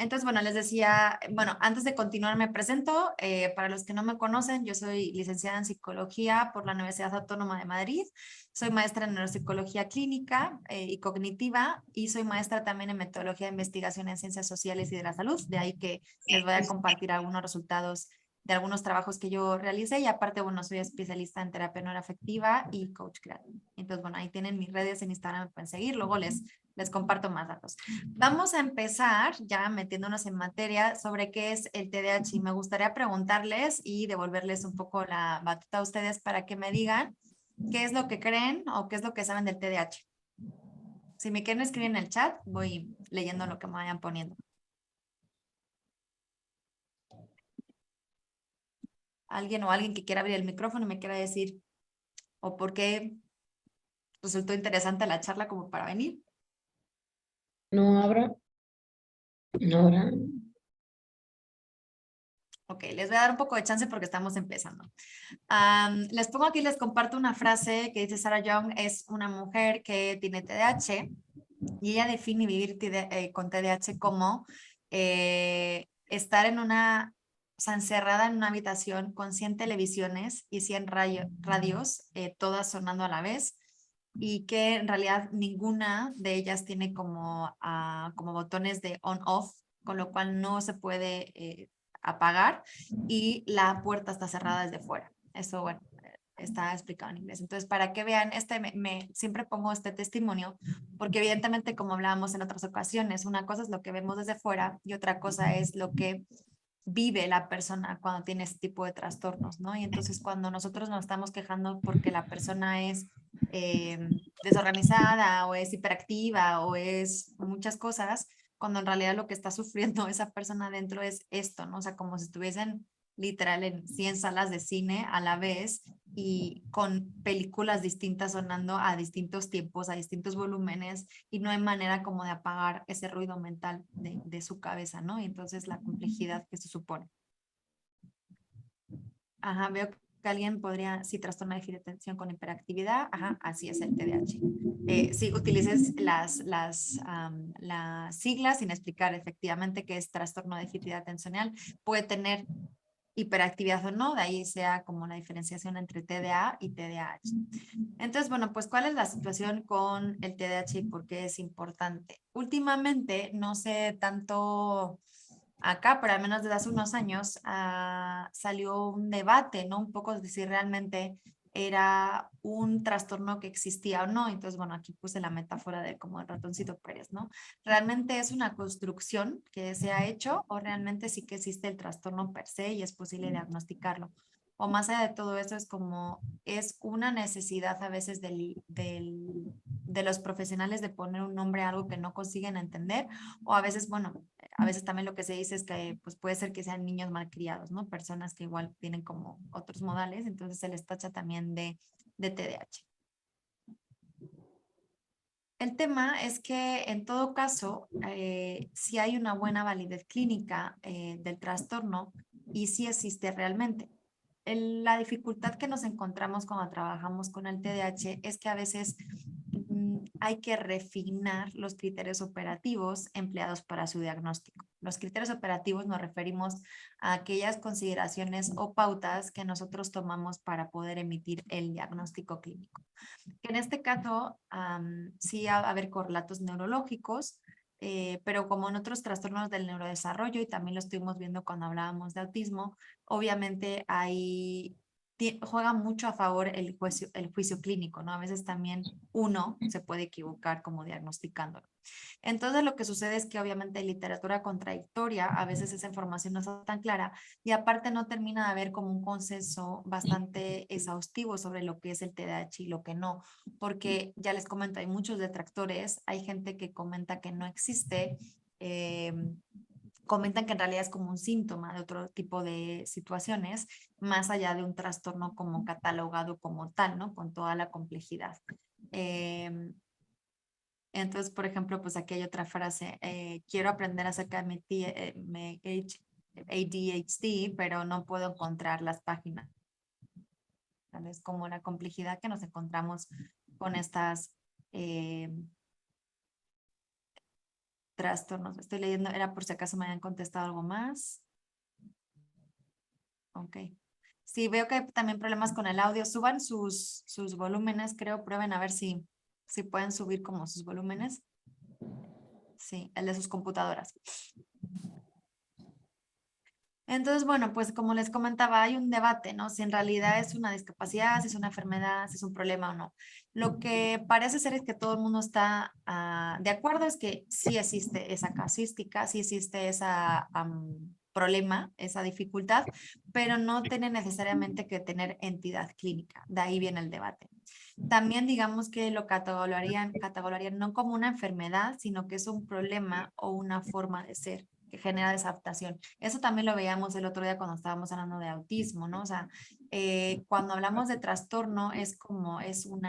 Entonces, bueno, les decía, bueno, antes de continuar me presento. Para los que no me conocen, yo soy licenciada en Psicología por la Universidad Autónoma de Madrid. Soy maestra en Neuropsicología Clínica y Cognitiva y soy maestra también en Metodología de Investigación en Ciencias Sociales y de la Salud. De ahí que les voy a compartir algunos resultados de algunos trabajos que yo realicé y aparte, bueno, soy especialista en terapia neuroafectiva y coach creativo. Entonces, bueno, ahí tienen mis redes en Instagram, me pueden seguir, luego les comparto más datos. Vamos a empezar ya metiéndonos en materia sobre qué es el TDAH y me gustaría preguntarles y devolverles un poco la batuta a ustedes para que me digan qué es lo que creen o qué es lo que saben del TDAH. Si me quieren escribir en el chat, voy leyendo lo que me vayan poniendo. Alguien que quiera abrir el micrófono y me quiera decir o por qué resultó interesante la charla como para venir. No habrá, no habrá. Ok, les voy a dar un poco de chance porque estamos empezando. Les pongo aquí, les comparto una frase que dice Sarah Young, es una mujer que tiene TDAH y ella define vivir con TDAH como estar en una, o sea, encerrada en una habitación con 100 televisiones y 100 radios, todas sonando a la vez y que en realidad ninguna de ellas tiene como botones de on-off, con lo cual no se puede apagar y la puerta está cerrada desde fuera. Eso, bueno, está explicado en inglés. Entonces, para que vean, siempre pongo este testimonio, porque evidentemente, como hablábamos en otras ocasiones, una cosa es lo que vemos desde fuera y otra cosa es lo que vive la persona cuando tiene este tipo de trastornos, ¿no? Y entonces cuando nosotros nos estamos quejando porque la persona es desorganizada o es hiperactiva o es muchas cosas, cuando en realidad lo que está sufriendo esa persona adentro es esto, ¿no? O sea, como si estuviesen literal en 100 salas de cine a la vez y con películas distintas sonando a distintos tiempos, a distintos volúmenes y no hay manera como de apagar ese ruido mental de su cabeza, ¿no? Y entonces la complejidad que se supone. Ajá, veo que alguien podría, sí, trastorno de déficit de atención con hiperactividad, ajá, así es el TDAH. Sí, utilices las siglas sin explicar efectivamente qué es trastorno de déficit atencional. Puede tener hiperactividad o no, de ahí sea como la diferenciación entre TDA y TDAH. Entonces, bueno, pues ¿cuál es la situación con el TDAH y por qué es importante? Últimamente, no sé tanto acá, pero al menos desde hace unos años, salió un debate, ¿no? Un poco de si realmente era un trastorno que existía o no. Entonces, bueno, aquí puse la metáfora de como el ratoncito Pérez, ¿no? ¿Realmente es una construcción que se ha hecho o realmente sí que existe el trastorno per se y es posible diagnosticarlo? O más allá de todo eso, es una necesidad a veces de los profesionales de poner un nombre a algo que no consiguen entender, o a veces, bueno, a veces también lo que se dice es que pues puede ser que sean niños malcriados, ¿no? Personas que igual tienen como otros modales, entonces se les tacha también de TDAH. El tema es que en todo caso, si hay una buena validez clínica del trastorno y si existe realmente. La dificultad que nos encontramos cuando trabajamos con el TDAH es que a veces hay que refinar los criterios operativos empleados para su diagnóstico. Los criterios operativos nos referimos a aquellas consideraciones o pautas que nosotros tomamos para poder emitir el diagnóstico clínico. En este caso, sí va a haber correlatos neurológicos, pero como en otros trastornos del neurodesarrollo, y también lo estuvimos viendo cuando hablábamos de autismo, obviamente juega mucho a favor el juicio clínico, ¿no? A veces también uno se puede equivocar como diagnosticándolo. Entonces lo que sucede es que obviamente hay literatura contradictoria, a veces esa información no está tan clara y aparte no termina de haber como un consenso bastante exhaustivo sobre lo que es el TDAH y lo que no, porque ya les comento, hay muchos detractores, hay gente que comenta que no existe, eh, comentan que en realidad es como un síntoma de otro tipo de situaciones, más allá de un trastorno como catalogado como tal, ¿no? Con toda la complejidad. Entonces, por ejemplo, pues aquí hay otra frase, quiero aprender acerca de mi ADHD, pero no puedo encontrar las páginas. Es como la complejidad que nos encontramos con estas trastornos. Estoy leyendo, era por si acaso me habían contestado algo más. Ok. Sí, veo que hay también problemas con el audio. Suban sus volúmenes, creo. Prueben a ver si pueden subir como sus volúmenes. Sí, el de sus computadoras. Entonces, bueno, pues como les comentaba, hay un debate, ¿no? Si en realidad es una discapacidad, si es una enfermedad, si es un problema o no. Lo que parece ser es que todo el mundo está de acuerdo es que sí existe esa casística, sí existe esa problema, esa dificultad, pero no tiene necesariamente que tener entidad clínica. De ahí viene el debate. También digamos que lo categorizarían no como una enfermedad, sino que es un problema o una forma de ser que genera desadaptación. Eso también lo veíamos el otro día cuando estábamos hablando de autismo, ¿no? O sea, cuando hablamos de trastorno es como es un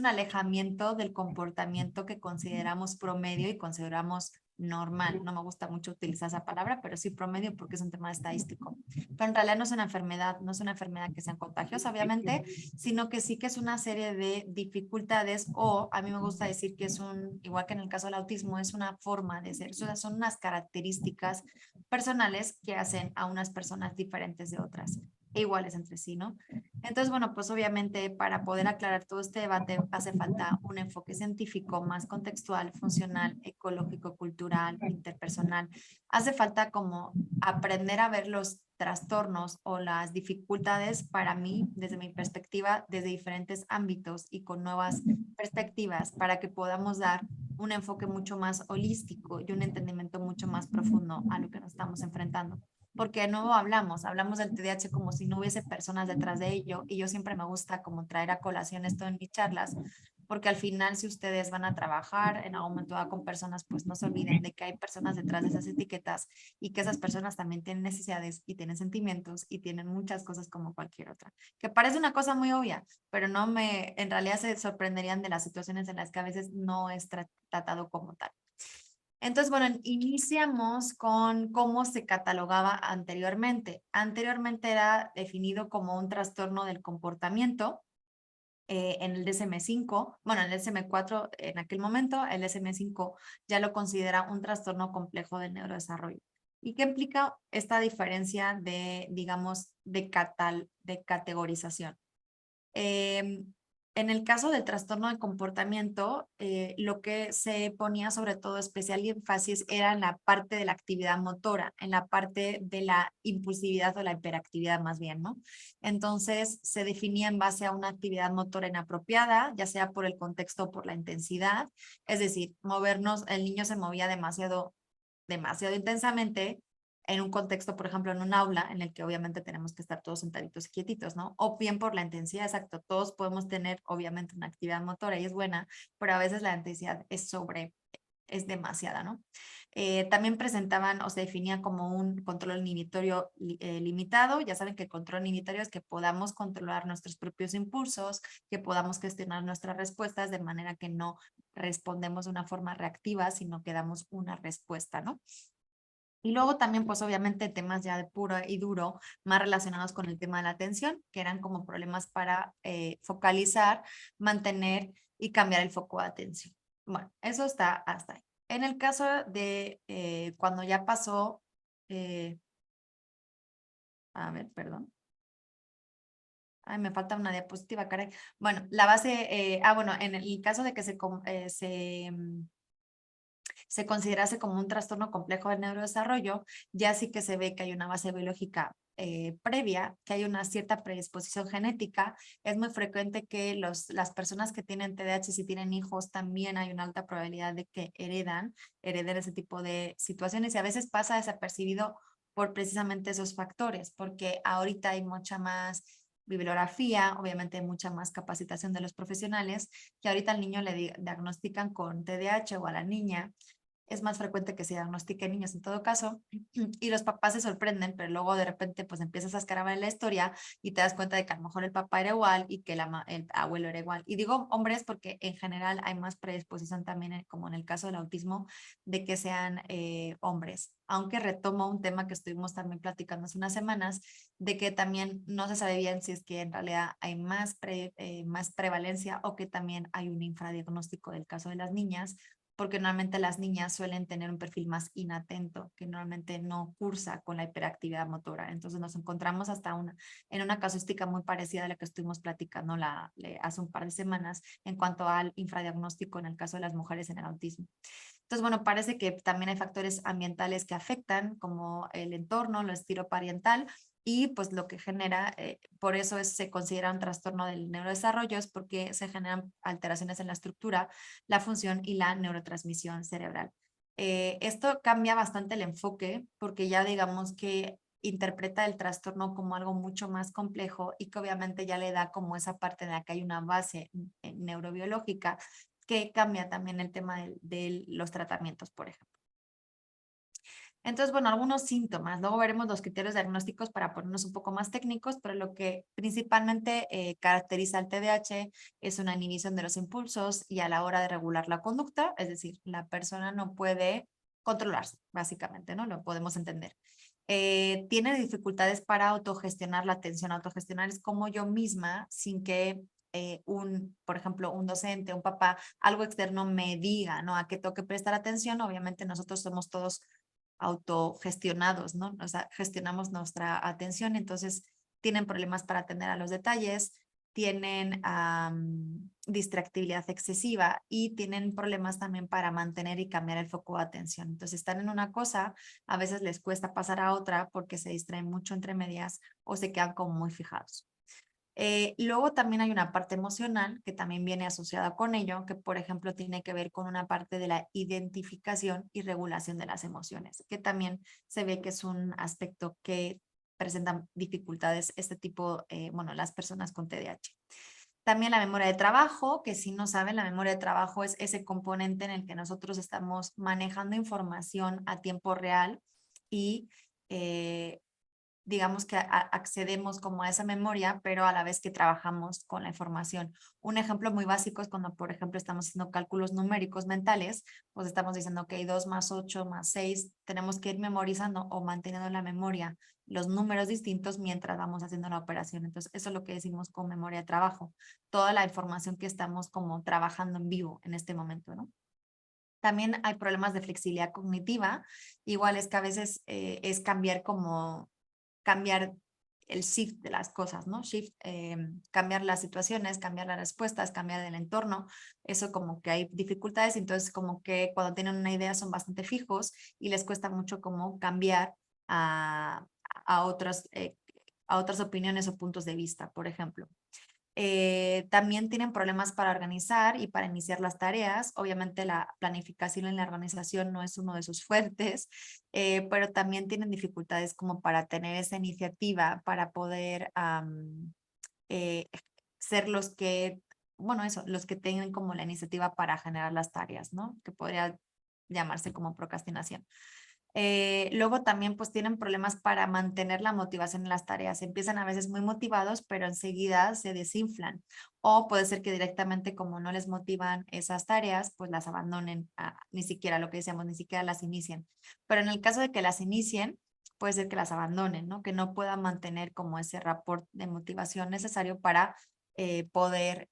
alejamiento del comportamiento que consideramos promedio y consideramos normal. No me gusta mucho utilizar esa palabra, pero sí promedio porque es un tema estadístico. Pero en realidad no es una enfermedad, no es una enfermedad que sea contagiosa, obviamente, sino que sí que es una serie de dificultades o a mí me gusta decir que es igual que en el caso del autismo, es una forma de ser, o sea, son unas características personales que hacen a unas personas diferentes de otras e iguales entre sí, ¿no? Entonces, bueno, pues obviamente para poder aclarar todo este debate hace falta un enfoque científico más contextual, funcional, ecológico, cultural, interpersonal. Hace falta como aprender a ver los trastornos o las dificultades para mí, desde mi perspectiva, desde diferentes ámbitos y con nuevas perspectivas para que podamos dar un enfoque mucho más holístico y un entendimiento mucho más profundo a lo que nos estamos enfrentando porque no hablamos del TDAH como si no hubiese personas detrás de ello y yo siempre me gusta como traer a colación esto en mis charlas, porque al final si ustedes van a trabajar en algún momento con personas, pues no se olviden de que hay personas detrás de esas etiquetas y que esas personas también tienen necesidades y tienen sentimientos y tienen muchas cosas como cualquier otra, que parece una cosa muy obvia, pero en realidad se sorprenderían de las situaciones en las que a veces no es tratado como tal. Entonces, bueno, iniciamos con cómo se catalogaba anteriormente. Anteriormente era definido como un trastorno del comportamiento en el DSM-5, bueno, en el DSM-4 en aquel momento, el DSM-5 ya lo considera un trastorno complejo del neurodesarrollo. ¿Y qué implica esta diferencia de, digamos, de categorización? Eh, en el caso del trastorno de comportamiento, lo que se ponía sobre todo especial énfasis era en la parte de la actividad motora, en la parte de la impulsividad o la hiperactividad más bien, ¿no? Entonces se definía en base a una actividad motora inapropiada, ya sea por el contexto o por la intensidad, es decir, movernos, el niño se movía demasiado intensamente en un contexto, por ejemplo, en un aula en el que obviamente tenemos que estar todos sentaditos y quietitos, ¿no? O bien por la intensidad, exacto. Todos podemos tener obviamente una actividad motora y es buena, pero a veces la intensidad es demasiada, ¿no? También presentaban o se definía como un control inhibitorio limitado. Ya saben que el control inhibitorio es que podamos controlar nuestros propios impulsos, que podamos gestionar nuestras respuestas de manera que no respondemos de una forma reactiva, sino que damos una respuesta, ¿no? Y luego también, pues obviamente temas ya de puro y duro, más relacionados con el tema de la atención, que eran como problemas para focalizar, mantener y cambiar el foco de atención. Bueno, eso está hasta ahí. En el caso de cuando ya pasó, eh, a ver, perdón. Ay, me falta una diapositiva, caray. Bueno, la base, bueno, en el caso de que se considerase como un trastorno complejo del neurodesarrollo, ya sí que se ve que hay una base biológica previa, que hay una cierta predisposición genética. Es muy frecuente que las personas que tienen TDAH, si tienen hijos, también hay una alta probabilidad de que hereden ese tipo de situaciones y a veces pasa desapercibido por precisamente esos factores, porque ahorita hay mucha más bibliografía, obviamente mucha más capacitación de los profesionales, que ahorita al niño le diagnostican con TDAH o a la niña es más frecuente que se diagnostiquen niños en todo caso, y los papás se sorprenden, pero luego de repente pues empiezas a escarbar en la historia y te das cuenta de que a lo mejor el papá era igual y que el abuelo era igual. Y digo hombres porque en general hay más predisposición también, como en el caso del autismo, de que sean hombres. Aunque retomo un tema que estuvimos también platicando hace unas semanas, de que también no se sabe bien si es que en realidad hay más prevalencia o que también hay un infradiagnóstico del caso de las niñas porque normalmente las niñas suelen tener un perfil más inatento, que normalmente no cursa con la hiperactividad motora. Entonces nos encontramos en una casuística muy parecida a la que estuvimos platicando hace un par de semanas en cuanto al infradiagnóstico en el caso de las mujeres en el autismo. Entonces, bueno, parece que también hay factores ambientales que afectan, como el entorno, el estilo parental, y pues lo que genera, por eso se considera un trastorno del neurodesarrollo, es porque se generan alteraciones en la estructura, la función y la neurotransmisión cerebral. Esto cambia bastante el enfoque porque ya digamos que interpreta el trastorno como algo mucho más complejo y que obviamente ya le da como esa parte de la que hay una base neurobiológica que cambia también el tema de los tratamientos, por ejemplo. Entonces, bueno, algunos síntomas. Luego veremos los criterios diagnósticos para ponernos un poco más técnicos, pero lo que principalmente caracteriza al TDAH es una inhibición de los impulsos y a la hora de regular la conducta, es decir, la persona no puede controlarse, básicamente, ¿no? Lo podemos entender. Tiene dificultades para autogestionar la atención. Autogestionar es como yo misma, sin que por ejemplo, un docente, un papá, algo externo me diga, ¿no? A qué tengo que prestar atención. Obviamente nosotros somos todos autogestionados, ¿no? O sea, gestionamos nuestra atención, entonces tienen problemas para atender a los detalles, tienen distractibilidad excesiva y tienen problemas también para mantener y cambiar el foco de atención. Entonces están en una cosa, a veces les cuesta pasar a otra porque se distraen mucho entre medias o se quedan como muy fijados. Luego también hay una parte emocional que también viene asociada con ello, que por ejemplo tiene que ver con una parte de la identificación y regulación de las emociones, que también se ve que es un aspecto que presentan dificultades este tipo, bueno, las personas con TDAH. También la memoria de trabajo, que si no saben, la memoria de trabajo es ese componente en el que nosotros estamos manejando información a tiempo real y digamos que accedemos como a esa memoria, pero a la vez que trabajamos con la información. Un ejemplo muy básico es cuando, por ejemplo, estamos haciendo cálculos numéricos mentales, pues estamos diciendo, ok, 2 más 8 más 6, tenemos que ir memorizando o manteniendo en la memoria los números distintos mientras vamos haciendo la operación. Entonces, eso es lo que decimos con memoria de trabajo, toda la información que estamos como trabajando en vivo en este momento, ¿no? También hay problemas de flexibilidad cognitiva, igual es que a veces es cambiar el shift de las cosas, ¿no? Shift, cambiar las situaciones, cambiar las respuestas, cambiar el entorno, eso como que hay dificultades, entonces como que cuando tienen una idea son bastante fijos y les cuesta mucho como cambiar a, a, otras, eh, a otras opiniones o puntos de vista, por ejemplo. También tienen problemas para organizar y para iniciar las tareas. Obviamente la planificación y la organización no es uno de sus fuertes, pero también tienen dificultades como para tener esa iniciativa, para poder eh, ser los que, bueno, eso, los que tengan como la iniciativa para generar las tareas, ¿no? Que podría llamarse como procrastinación. Luego también pues tienen problemas para mantener la motivación en las tareas. Empiezan a veces muy motivados, pero enseguida se desinflan. O puede ser que directamente como no les motivan esas tareas, pues las abandonen, ni siquiera lo que decíamos, ni siquiera las inicien. Pero en el caso de que las inicien, puede ser que las abandonen, ¿no? Que no puedan mantener como ese rapport de motivación necesario para poder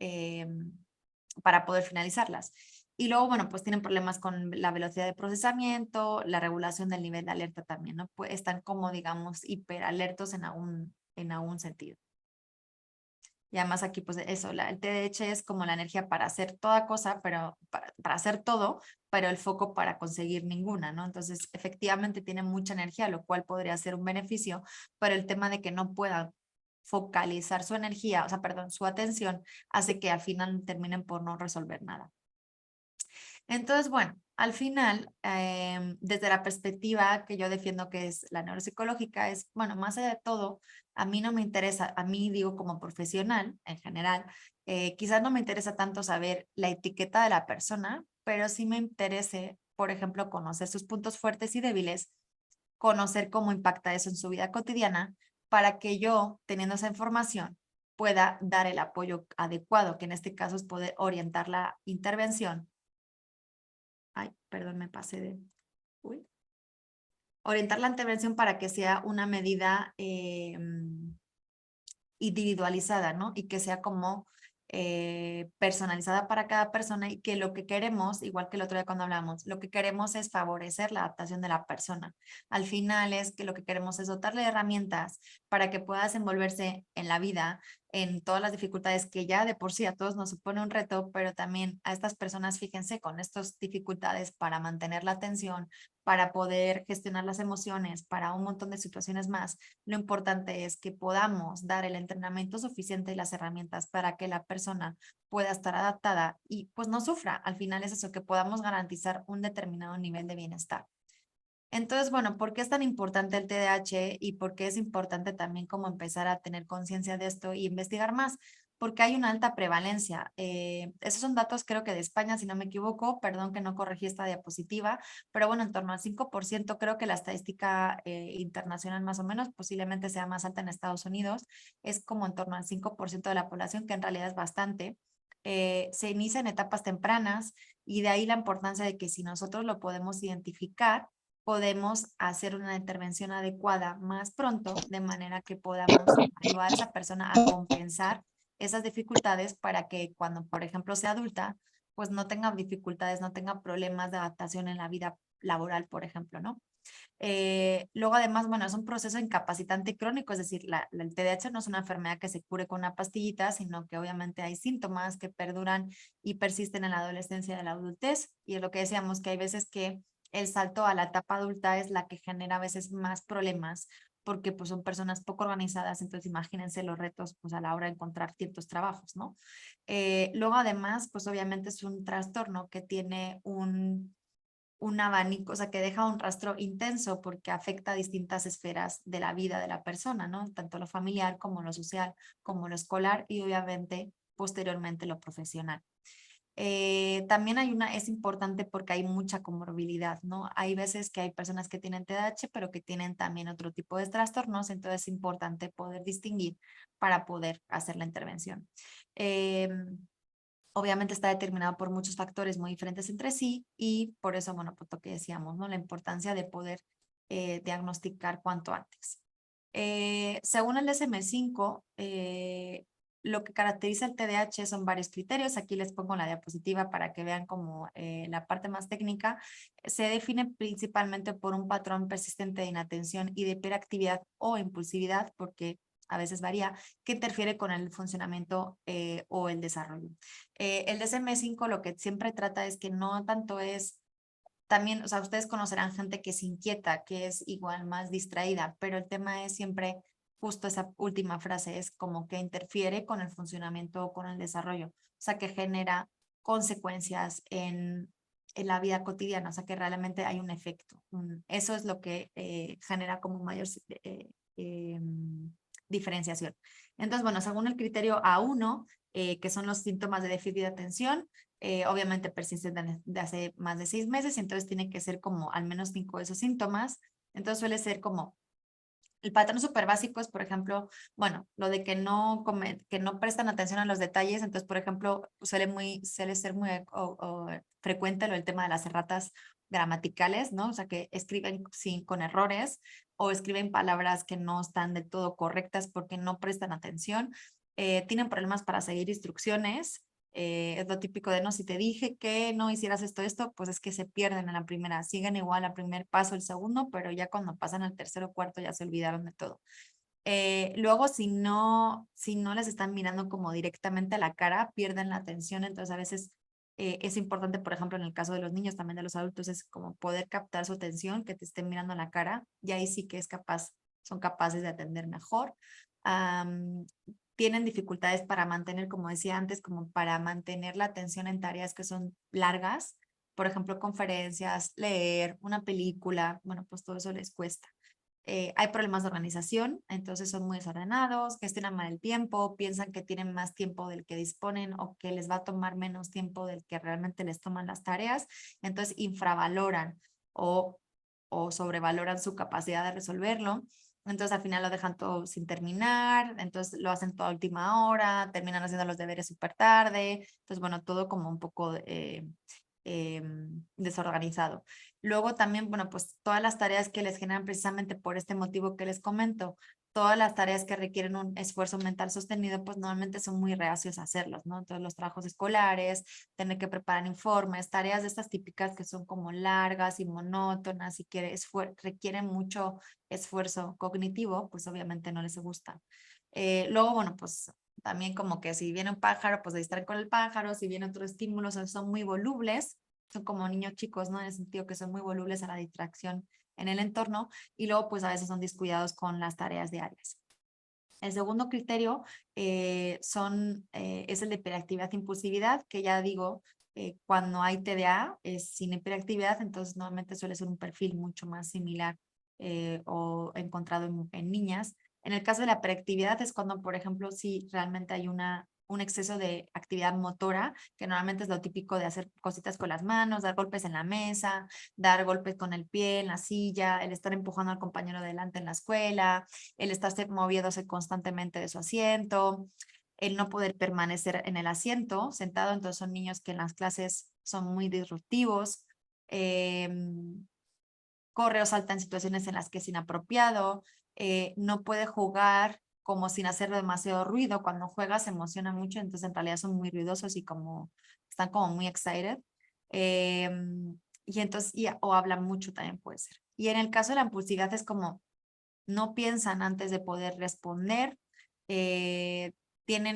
finalizarlas. Y luego, bueno, pues tienen problemas con la velocidad de procesamiento, la regulación del nivel de alerta también, ¿no? Pues están como, digamos, hiperalertos en algún sentido. Y además aquí, pues eso, el TDAH es como la energía para hacer toda cosa, pero para hacer todo, pero el foco para conseguir ninguna, ¿no? Entonces, efectivamente tiene mucha energía, lo cual podría ser un beneficio, pero el tema de que no puedan focalizar su energía, o sea, perdón, su atención, hace que al final terminen por no resolver nada. Entonces, bueno, al final, desde la perspectiva que yo defiendo que es la neuropsicológica, es, bueno, más allá de todo, a mí no me interesa, a mí digo como profesional en general, quizás no me interesa tanto saber la etiqueta de la persona, pero sí me interesa, por ejemplo, conocer sus puntos fuertes y débiles, conocer cómo impacta eso en su vida cotidiana, para que yo, teniendo esa información, pueda dar el apoyo adecuado, que en este caso es poder orientar la intervención. Ay, perdón, me pasé de... Uy. Orientar la intervención para que sea una medida individualizada, ¿no? Y que sea como personalizada para cada persona y que lo que queremos, igual que el otro día cuando hablamos, lo que queremos es favorecer la adaptación de la persona. Al final es que lo que queremos es dotarle de herramientas para que pueda desenvolverse en la vida, en todas las dificultades que ya de por sí a todos nos supone un reto, pero también a estas personas, fíjense, con estas dificultades para mantener la atención, para poder gestionar las emociones, para un montón de situaciones más. Lo importante es que podamos dar el entrenamiento suficiente y las herramientas para que la persona pueda estar adaptada y pues no sufra. Al final es eso, que podamos garantizar un determinado nivel de bienestar. Entonces, bueno, ¿por qué es tan importante el TDAH y por qué es importante también como empezar a tener conciencia de esto y investigar más? Porque hay una alta prevalencia. Esos son datos creo que de España, si no me equivoco, perdón que no corregí esta diapositiva, pero bueno, en torno al 5%, creo que la estadística internacional más o menos, posiblemente sea más alta en Estados Unidos, es como en torno al 5% de la población, que en realidad es bastante. Se inicia en etapas tempranas y de ahí la importancia de que si nosotros lo podemos identificar, podemos hacer una intervención adecuada más pronto, de manera que podamos ayudar a esa persona a compensar esas dificultades para que cuando, por ejemplo, sea adulta, pues no tenga dificultades, no tenga problemas de adaptación en la vida laboral, por ejemplo, ¿no? Luego, además, bueno, es un proceso incapacitante crónico, es decir, el TDAH no es una enfermedad que se cure con una pastillita, sino que obviamente hay síntomas que perduran y persisten en la adolescencia y en la adultez. Y es lo que decíamos, que hay veces que el salto a la etapa adulta es la que genera a veces más problemas, porque pues son personas poco organizadas, entonces imagínense los retos pues a la hora de encontrar ciertos trabajos, ¿no? Luego, además, pues obviamente es un trastorno que tiene un abanico, o sea, que deja un rastro intenso porque afecta a distintas esferas de la vida de la persona, ¿no? Tanto lo familiar como lo social, como lo escolar y obviamente posteriormente lo profesional. También es importante porque hay mucha comorbilidad, ¿no? Hay veces que hay personas que tienen TDAH, pero que tienen también otro tipo de trastornos, entonces es importante poder distinguir para poder hacer la intervención. Eh, Obviamente está determinado por muchos factores muy diferentes entre sí y por eso, bueno, pues lo que decíamos, ¿no? La importancia de poder diagnosticar cuanto antes. Según el DSM-5, lo que caracteriza el TDAH son varios criterios. Aquí les pongo la diapositiva para que vean como la parte más técnica. Se define principalmente por un patrón persistente de inatención y de hiperactividad o impulsividad, porque a veces varía, que interfiere con el funcionamiento o el desarrollo. El DSM-5 lo que siempre trata es que no tanto es, también, o sea, ustedes conocerán gente que se inquieta, que es igual más distraída, pero el tema es siempre justo esa última frase, es como que interfiere con el funcionamiento o con el desarrollo, o sea, que genera consecuencias en la vida cotidiana, o sea, que realmente hay un efecto. Eso es lo que genera como mayor diferenciación. Entonces, bueno, según el criterio A1, que son los síntomas de déficit de atención, obviamente persisten de hace más de 6 meses, entonces tiene que ser como al menos 5 de esos síntomas. Entonces suele ser como, el patrón súper básico es, por ejemplo, bueno, lo de que no prestan atención a los detalles. Entonces, por ejemplo, suele ser muy frecuente lo del tema de las erratas gramaticales, ¿no? O sea, que escriben con errores o escriben palabras que no están del todo correctas porque no prestan atención. Tienen problemas para seguir instrucciones. Es lo típico de, no, si te dije que no hicieras esto, pues es que se pierden en la primera, siguen igual al primer paso, el segundo, pero ya cuando pasan al tercero o cuarto ya se olvidaron de todo. Luego, si no les están mirando como directamente a la cara, pierden la atención, entonces a veces es importante, por ejemplo, en el caso de los niños, también de los adultos, es como poder captar su atención, que te estén mirando a la cara, y ahí sí que son capaces de atender mejor. Am, Tienen dificultades para mantener, como decía antes, como para mantener la atención en tareas que son largas, por ejemplo, conferencias, leer, una película, bueno, pues todo eso les cuesta. Hay problemas de organización, entonces son muy desordenados, gestionan mal el tiempo, piensan que tienen más tiempo del que disponen o que les va a tomar menos tiempo del que realmente les toman las tareas, entonces infravaloran o, o sobrevaloran su capacidad de resolverlo. Entonces al final lo dejan todo sin terminar, entonces lo hacen toda última hora, terminan haciendo los deberes súper tarde, entonces bueno, todo como un poco desorganizado. Luego también, bueno, pues todas las tareas que les generan precisamente por este motivo que les comento, todas las tareas que requieren un esfuerzo mental sostenido, pues normalmente son muy reacios a hacerlos, ¿no? Entonces los trabajos escolares, tener que preparar informes, tareas de estas típicas que son como largas y monótonas y que requieren mucho esfuerzo cognitivo, pues obviamente no les gusta. Luego, bueno, pues también como que si viene un pájaro, pues se distraen con el pájaro, si viene otro estímulo, son muy volubles, son como niños chicos, ¿no? En el sentido que son muy volubles a la distracción en el entorno y luego pues a veces son descuidados con las tareas diarias. El segundo criterio es el de hiperactividad e impulsividad, que ya digo, cuando hay TDA es sin hiperactividad, entonces normalmente suele ser un perfil mucho más similar o encontrado en niñas. En el caso de la hiperactividad es cuando, por ejemplo, si realmente hay un exceso de actividad motora, que normalmente es lo típico de hacer cositas con las manos, dar golpes en la mesa, dar golpes con el pie en la silla, el estar empujando al compañero delante en la escuela, el estarse moviéndose constantemente de su asiento, el no poder permanecer en el asiento sentado, entonces son niños que en las clases son muy disruptivos, eh, corre o salta en situaciones en las que es inapropiado, no puede jugar como sin hacer demasiado ruido, cuando juega se emociona mucho, entonces en realidad son muy ruidosos y como están como muy excited, eh, y entonces, o hablan mucho también puede ser. Y en el caso de la impulsividad es como no piensan antes de poder responder, eh,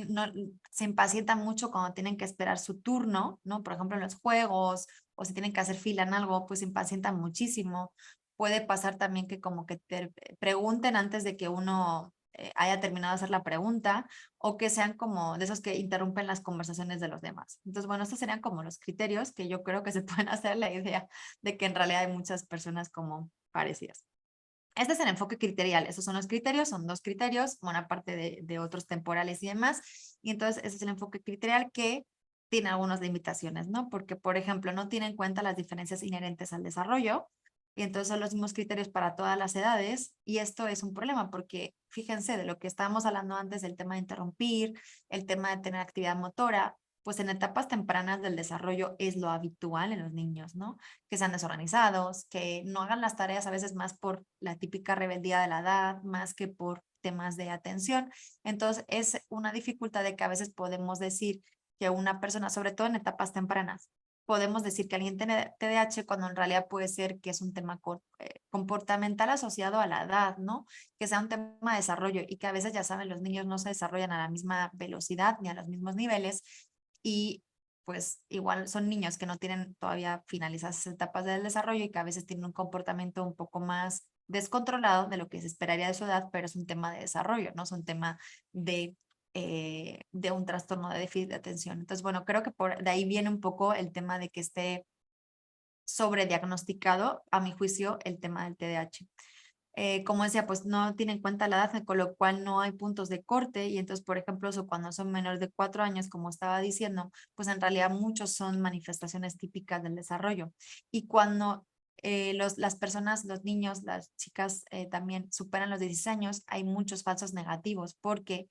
no, se impacientan mucho cuando tienen que esperar su turno, ¿no? Por ejemplo, en los juegos o si tienen que hacer fila en algo, pues se impacientan muchísimo. Puede pasar también que como que te pregunten antes de que uno haya terminado de hacer la pregunta o que sean como de esos que interrumpen las conversaciones de los demás. Entonces, bueno, estos serían como los criterios que yo creo que se pueden hacer la idea de que en realidad hay muchas personas como parecidas. Este es el enfoque criterial, esos son los criterios, son 2 criterios, bueno, aparte de otros temporales y demás, y entonces ese es el enfoque criterial que tiene algunas limitaciones, ¿no? Porque, por ejemplo, no tiene en cuenta las diferencias inherentes al desarrollo, y entonces son los mismos criterios para todas las edades, y esto es un problema porque, fíjense, de lo que estábamos hablando antes del tema de interrumpir, el tema de tener actividad motora, pues en etapas tempranas del desarrollo es lo habitual en los niños, ¿no? Que sean desorganizados, que no hagan las tareas a veces más por la típica rebeldía de la edad, más que por temas de atención. Entonces, es una dificultad de que a veces podemos decir que una persona, sobre todo en etapas tempranas, podemos decir que alguien tiene TDAH cuando en realidad puede ser que es un tema comportamental asociado a la edad, ¿no? Que sea un tema de desarrollo y que a veces, ya saben, los niños no se desarrollan a la misma velocidad ni a los mismos niveles y pues igual son niños que no tienen todavía finalizadas esas etapas del desarrollo y que a veces tienen un comportamiento un poco más descontrolado de lo que se esperaría de su edad, pero es un tema de desarrollo, no es un tema de un trastorno de déficit de atención. Entonces, bueno, creo que de ahí viene un poco el tema de que esté sobrediagnosticado, a mi juicio, el tema del TDAH. Como decía, pues no tiene en cuenta la edad, con lo cual no hay puntos de corte y entonces, por ejemplo, cuando son menores de 4 años, como estaba diciendo, pues en realidad muchos son manifestaciones típicas del desarrollo. Y cuando las personas, los niños, las chicas también superan los 16 años, hay muchos falsos negativos porque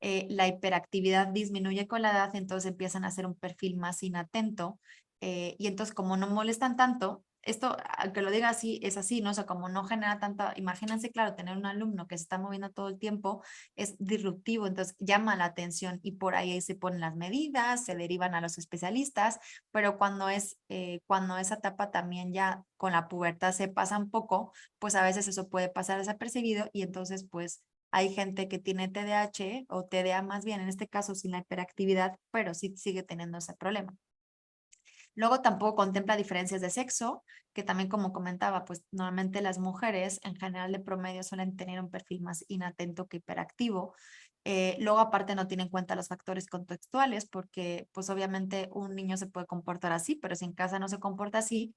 la hiperactividad disminuye con la edad, entonces empiezan a hacer un perfil más inatento y entonces como no molestan tanto, esto, aunque lo diga así, es así, ¿no? O sea, como no genera tanta, imagínense, claro, tener un alumno que se está moviendo todo el tiempo es disruptivo, entonces llama la atención y por ahí se ponen las medidas, se derivan a los especialistas, pero cuando esa etapa también ya con la pubertad se pasa un poco, pues a veces eso puede pasar desapercibido y entonces pues hay gente que tiene TDAH o TDA más bien, en este caso sin la hiperactividad, pero sí sigue teniendo ese problema. Luego tampoco contempla diferencias de sexo, que también como comentaba, pues normalmente las mujeres en general de promedio suelen tener un perfil más inatento que hiperactivo. Luego aparte no tiene en cuenta los factores contextuales porque pues obviamente un niño se puede comportar así, pero si en casa no se comporta así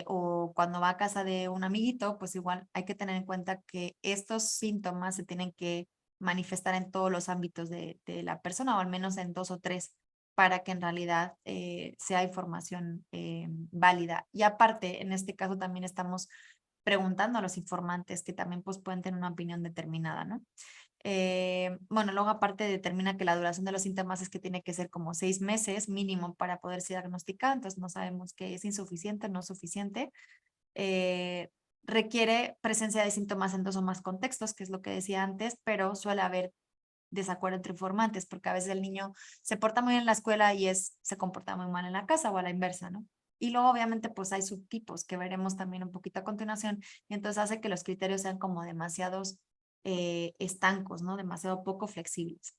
o cuando va a casa de un amiguito, pues igual hay que tener en cuenta que estos síntomas se tienen que manifestar en todos los ámbitos de la persona o al menos en 2 o 3 para que en realidad sea información válida. Y aparte, en este caso también estamos preguntando a los informantes que también pues pueden tener una opinión determinada, ¿no? Bueno, luego aparte determina que la duración de los síntomas es que tiene que ser como 6 meses mínimo para poder ser diagnosticado, entonces no sabemos que es insuficiente o no suficiente. requiere presencia de síntomas en 2 o más contextos, que es lo que decía antes, pero suele haber desacuerdo entre informantes, porque a veces el niño se porta muy bien en la escuela y se comporta muy mal en la casa o a la inversa, ¿no? Y luego obviamente pues hay subtipos que veremos también un poquito a continuación y entonces hace que los criterios sean como demasiados estancos, ¿no? Demasiado poco flexibles.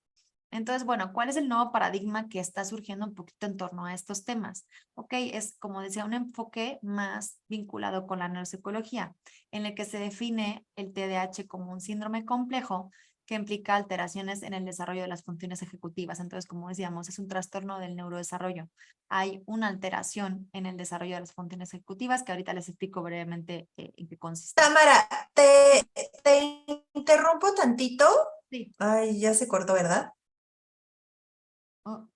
Entonces, bueno, ¿cuál es el nuevo paradigma que está surgiendo un poquito en torno a estos temas? Ok, es como decía, un enfoque más vinculado con la neuropsicología, en el que se define el TDAH como un síndrome complejo que implica alteraciones en el desarrollo de las funciones ejecutivas. Entonces, como decíamos, es un trastorno del neurodesarrollo. Hay una alteración en el desarrollo de las funciones ejecutivas que ahorita les explico brevemente en qué consiste. Tamara, te interrumpo tantito. Sí. Ay, ya se cortó, ¿verdad? Oh, ¿me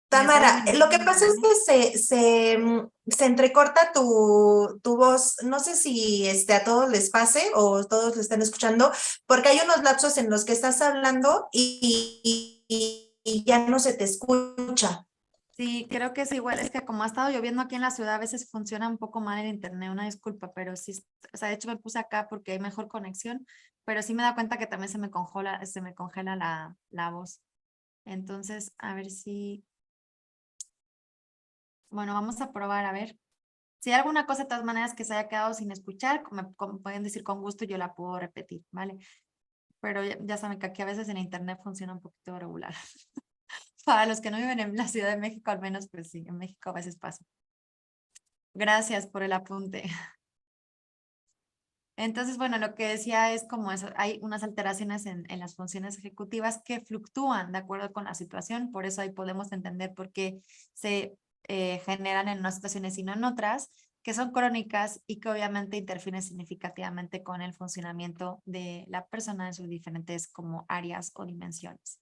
puedes Tamara, lo reiniciar que mi pasa es internet? que se entrecorta tu voz. No sé si a todos les pase o todos lo están escuchando, porque hay unos lapsos en los que estás hablando y ya no se te escucha. Sí, creo que es igual. Es que como ha estado lloviendo aquí en la ciudad, a veces funciona un poco mal el internet. Una disculpa, pero sí, o sea, de hecho me puse acá porque hay mejor conexión, pero sí me da cuenta que también se me congela la voz. Entonces, a ver si, bueno, vamos a probar, a ver. Si hay alguna cosa de todas maneras que se haya quedado sin escuchar, como pueden decir con gusto, yo la puedo repetir, ¿vale? Pero ya saben que aquí a veces en internet funciona un poquito regular. Para los que no viven en la Ciudad de México, al menos, pues sí, en México a veces pasa. Gracias por el apunte. Entonces, bueno, lo que decía es como eso, hay unas alteraciones en las funciones ejecutivas que fluctúan de acuerdo con la situación, por eso ahí podemos entender por qué se generan en unas situaciones y no en otras, que son crónicas y que obviamente interfieren significativamente con el funcionamiento de la persona en sus diferentes como áreas o dimensiones.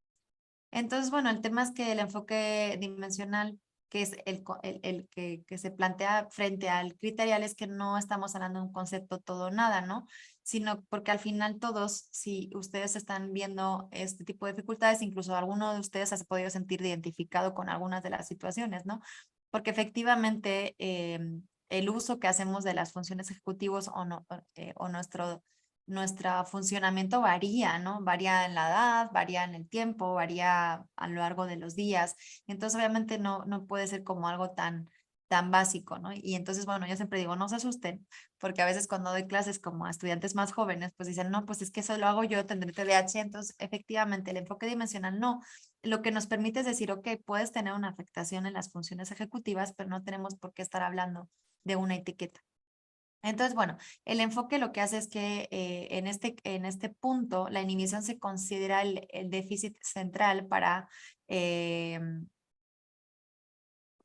Entonces, bueno, el tema es que el enfoque dimensional, que es el que se plantea frente al criterial, es que no estamos hablando de un concepto todo o nada, ¿no? Sino porque al final todos, si ustedes están viendo este tipo de dificultades, incluso alguno de ustedes se ha podido sentir identificado con algunas de las situaciones, ¿no? Porque efectivamente el uso que hacemos de las funciones ejecutivas o, no, o nuestro funcionamiento varía, ¿no? Varía en la edad, varía en el tiempo, varía a lo largo de los días. Entonces, obviamente no puede ser como algo tan básico, ¿no? Y entonces, bueno, yo siempre digo, no se asusten, porque a veces cuando doy clases como a estudiantes más jóvenes, pues dicen, no, pues es que eso lo hago yo, tendré TDAH. Entonces, efectivamente, el enfoque dimensional no. Lo que nos permite es decir, ok, puedes tener una afectación en las funciones ejecutivas, pero no tenemos por qué estar hablando de una etiqueta. Entonces, bueno, el enfoque lo que hace es que en este punto la inhibición se considera el déficit central eh,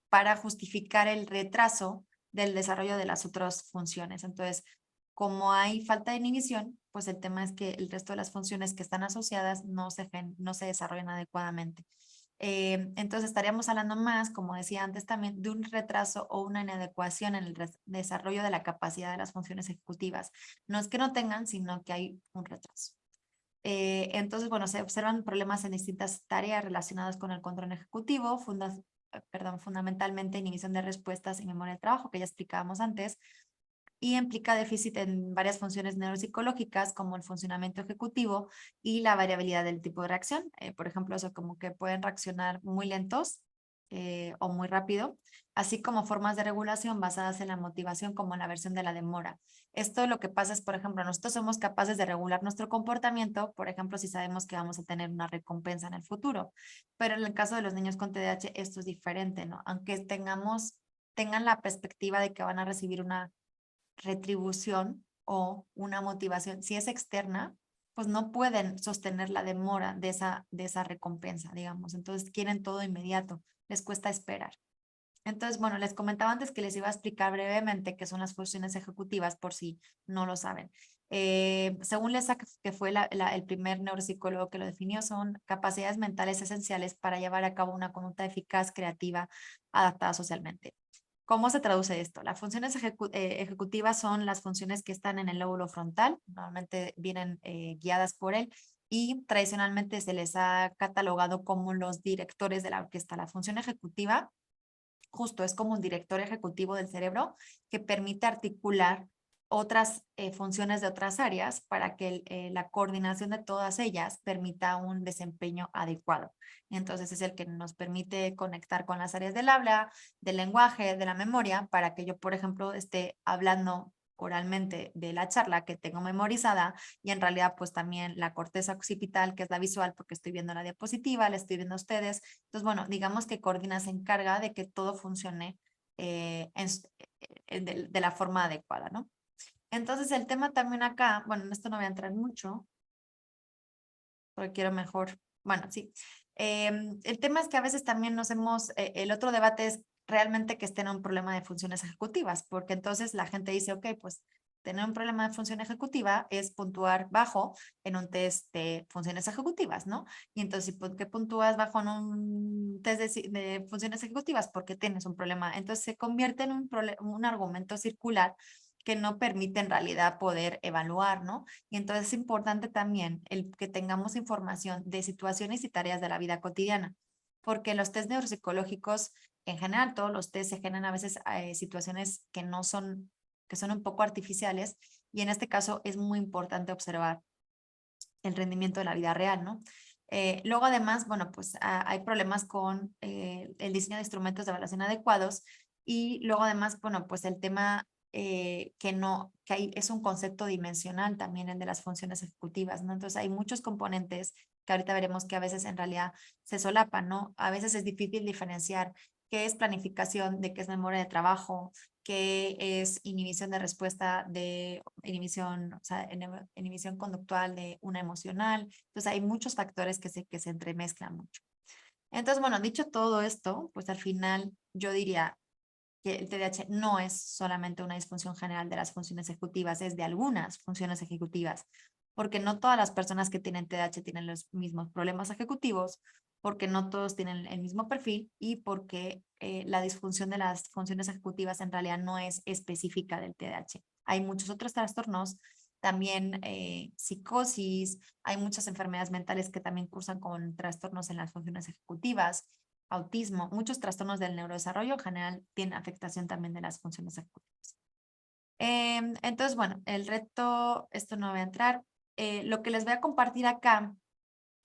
para justificar el retraso del desarrollo de las otras funciones. Entonces, como hay falta de inhibición, pues el tema es que el resto de las funciones que están asociadas no se desarrollan adecuadamente. Entonces estaríamos hablando más, como decía antes también, de un retraso o una inadecuación en el desarrollo de la capacidad de las funciones ejecutivas. No es que no tengan, sino que hay un retraso. Entonces, bueno, se observan problemas en distintas tareas relacionadas con el control ejecutivo, fundamentalmente inhibición de respuestas y memoria de trabajo, que ya explicábamos antes, y implica déficit en varias funciones neuropsicológicas como el funcionamiento ejecutivo y la variabilidad del tipo de reacción. Por ejemplo, eso como que pueden reaccionar muy lentos o muy rápido, así como formas de regulación basadas en la motivación como en la versión de la demora. Esto lo que pasa es, por ejemplo, nosotros somos capaces de regular nuestro comportamiento, por ejemplo, si sabemos que vamos a tener una recompensa en el futuro, pero en el caso de los niños con TDAH esto es diferente, ¿no? Aunque tengan la perspectiva de que van a recibir una retribución o una motivación, si es externa, pues no pueden sostener la demora de esa recompensa, digamos. Entonces quieren todo inmediato, les cuesta esperar. Entonces, bueno, les comentaba antes que les iba a explicar brevemente qué son las funciones ejecutivas por si no lo saben. Según Lessa, que fue el primer neuropsicólogo que lo definió, son capacidades mentales esenciales para llevar a cabo una conducta eficaz, creativa, adaptada socialmente. ¿Cómo se traduce esto? Las funciones ejecutivas son las funciones que están en el lóbulo frontal, normalmente vienen guiadas por él y tradicionalmente se les ha catalogado como los directores de la orquesta. La función ejecutiva justo es como un director ejecutivo del cerebro que permite articular otras funciones de otras áreas para que la coordinación de todas ellas permita un desempeño adecuado. Entonces es el que nos permite conectar con las áreas del habla, del lenguaje, de la memoria, para que yo, por ejemplo, esté hablando oralmente de la charla que tengo memorizada y en realidad pues también la corteza occipital, que es la visual, porque estoy viendo la diapositiva, la estoy viendo a ustedes. Entonces, bueno, digamos que Coordina se encarga de que todo funcione de la forma adecuada, ¿no? Entonces el tema también acá, bueno, en esto no voy a entrar mucho, porque quiero mejor, bueno, sí. El tema es que a veces también el otro debate es realmente que estén en un problema de funciones ejecutivas, porque entonces la gente dice, ok, pues tener un problema de función ejecutiva es puntuar bajo en un test de funciones ejecutivas, ¿no? Y entonces, ¿por qué puntúas bajo en un test de funciones ejecutivas? Porque tienes un problema. Entonces se convierte en un argumento circular que no permite en realidad poder evaluar, ¿no? Y entonces es importante también el que tengamos información de situaciones y tareas de la vida cotidiana, porque los test neuropsicológicos, en general, todos los test se generan a veces situaciones que son un poco artificiales, y en este caso es muy importante observar el rendimiento de la vida real, ¿no? Luego además, bueno, pues hay problemas con el diseño de instrumentos de evaluación adecuados, y luego además, bueno, pues el tema es un concepto dimensional también el de las funciones ejecutivas, ¿no? Entonces hay muchos componentes que ahorita veremos que a veces en realidad se solapan, ¿no? A veces es difícil diferenciar qué es planificación, de qué es memoria de trabajo, qué es inhibición de respuesta de inhibición, o sea, inhibición conductual de una emocional. Entonces hay muchos factores que se entremezclan mucho. Entonces, bueno, dicho todo esto, pues al final yo diría que el TDAH no es solamente una disfunción general de las funciones ejecutivas, es de algunas funciones ejecutivas, porque no todas las personas que tienen TDAH tienen los mismos problemas ejecutivos, porque no todos tienen el mismo perfil y porque la disfunción de las funciones ejecutivas en realidad no es específica del TDAH. Hay muchos otros trastornos, también psicosis, hay muchas enfermedades mentales que también cursan con trastornos en las funciones ejecutivas, autismo, muchos trastornos del neurodesarrollo en general tienen afectación también de las funciones ejecutivas. Entonces, bueno, el reto, esto no voy a entrar. Lo que les voy a compartir acá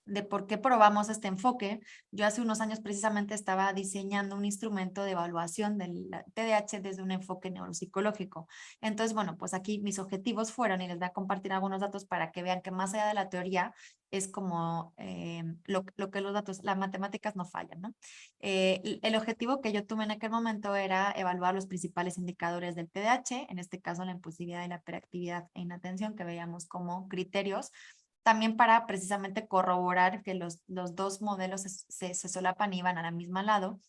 de por qué probamos este enfoque. Yo hace unos años precisamente estaba diseñando un instrumento de evaluación del TDAH desde un enfoque neuropsicológico. Entonces, bueno, pues aquí mis objetivos fueron, y les voy a compartir algunos datos para que vean que más allá de la teoría es como lo que los datos, las matemáticas no fallan, ¿no? El objetivo que yo tuve en aquel momento era evaluar los principales indicadores del TDAH, en este caso la impulsividad y la hiperactividad e inatención, que veíamos como criterios también para precisamente corroborar que los dos modelos se solapan y van a la misma lado,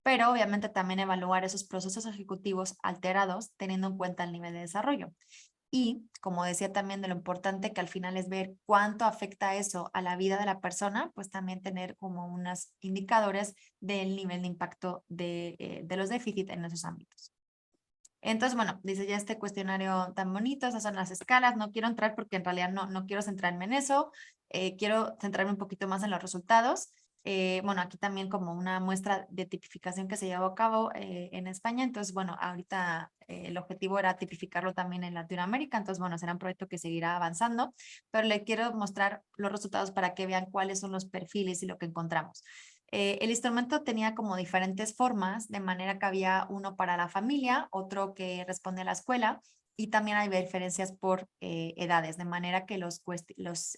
pero obviamente también evaluar esos procesos ejecutivos alterados teniendo en cuenta el nivel de desarrollo. Y como decía también de lo importante que al final es ver cuánto afecta eso a la vida de la persona, pues también tener como unos indicadores del nivel de impacto de los déficits en esos ámbitos. Entonces, bueno, dice ya este cuestionario tan bonito, esas son las escalas, no quiero entrar porque en realidad no quiero centrarme en eso, quiero centrarme un poquito más en los resultados. Bueno, aquí también como una muestra de tipificación que se llevó a cabo en España, entonces, bueno, ahorita el objetivo era tipificarlo también en Latinoamérica, entonces, bueno, será un proyecto que seguirá avanzando, pero le quiero mostrar los resultados para que vean cuáles son los perfiles y lo que encontramos. El instrumento tenía como diferentes formas, de manera que había uno para la familia, otro que responde a la escuela, y también hay diferencias por edades, de manera que los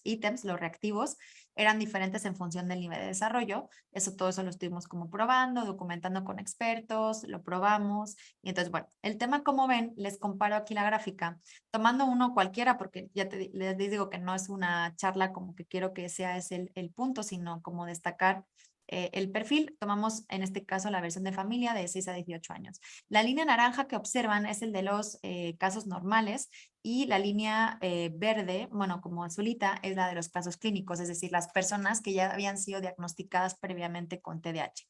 ítems, los reactivos, eran diferentes en función del nivel de desarrollo. Todo eso lo estuvimos como probando, documentando con expertos, lo probamos. Y entonces, bueno, el tema, como ven, les comparo aquí la gráfica, tomando uno cualquiera, porque ya les digo que no es una charla como que quiero que sea ese el punto, sino como destacar el perfil. Tomamos en este caso la versión de familia de 6 a 18 años. La línea naranja que observan es el de los casos normales, y la línea verde, bueno, como azulita, es la de los casos clínicos, es decir, las personas que ya habían sido diagnosticadas previamente con TDAH.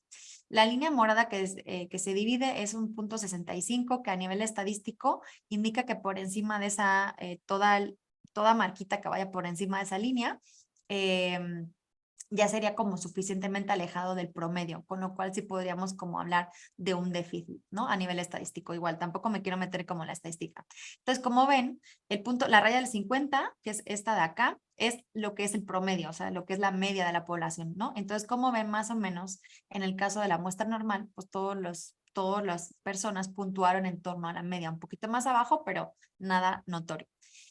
La línea morada que se divide es un punto 65, que a nivel estadístico indica que por encima de esa, toda marquita que vaya por encima de esa línea, ya sería como suficientemente alejado del promedio, con lo cual sí podríamos como hablar de un déficit, ¿no? A nivel estadístico, igual, tampoco me quiero meter como en la estadística. Entonces, como ven, el punto, la raya del 50, que es esta de acá, es lo que es el promedio, o sea, lo que es la media de la población, ¿no? Entonces, como ven, más o menos, en el caso de la muestra normal, pues todas las personas puntuaron en torno a la media, un poquito más abajo, pero nada notorio.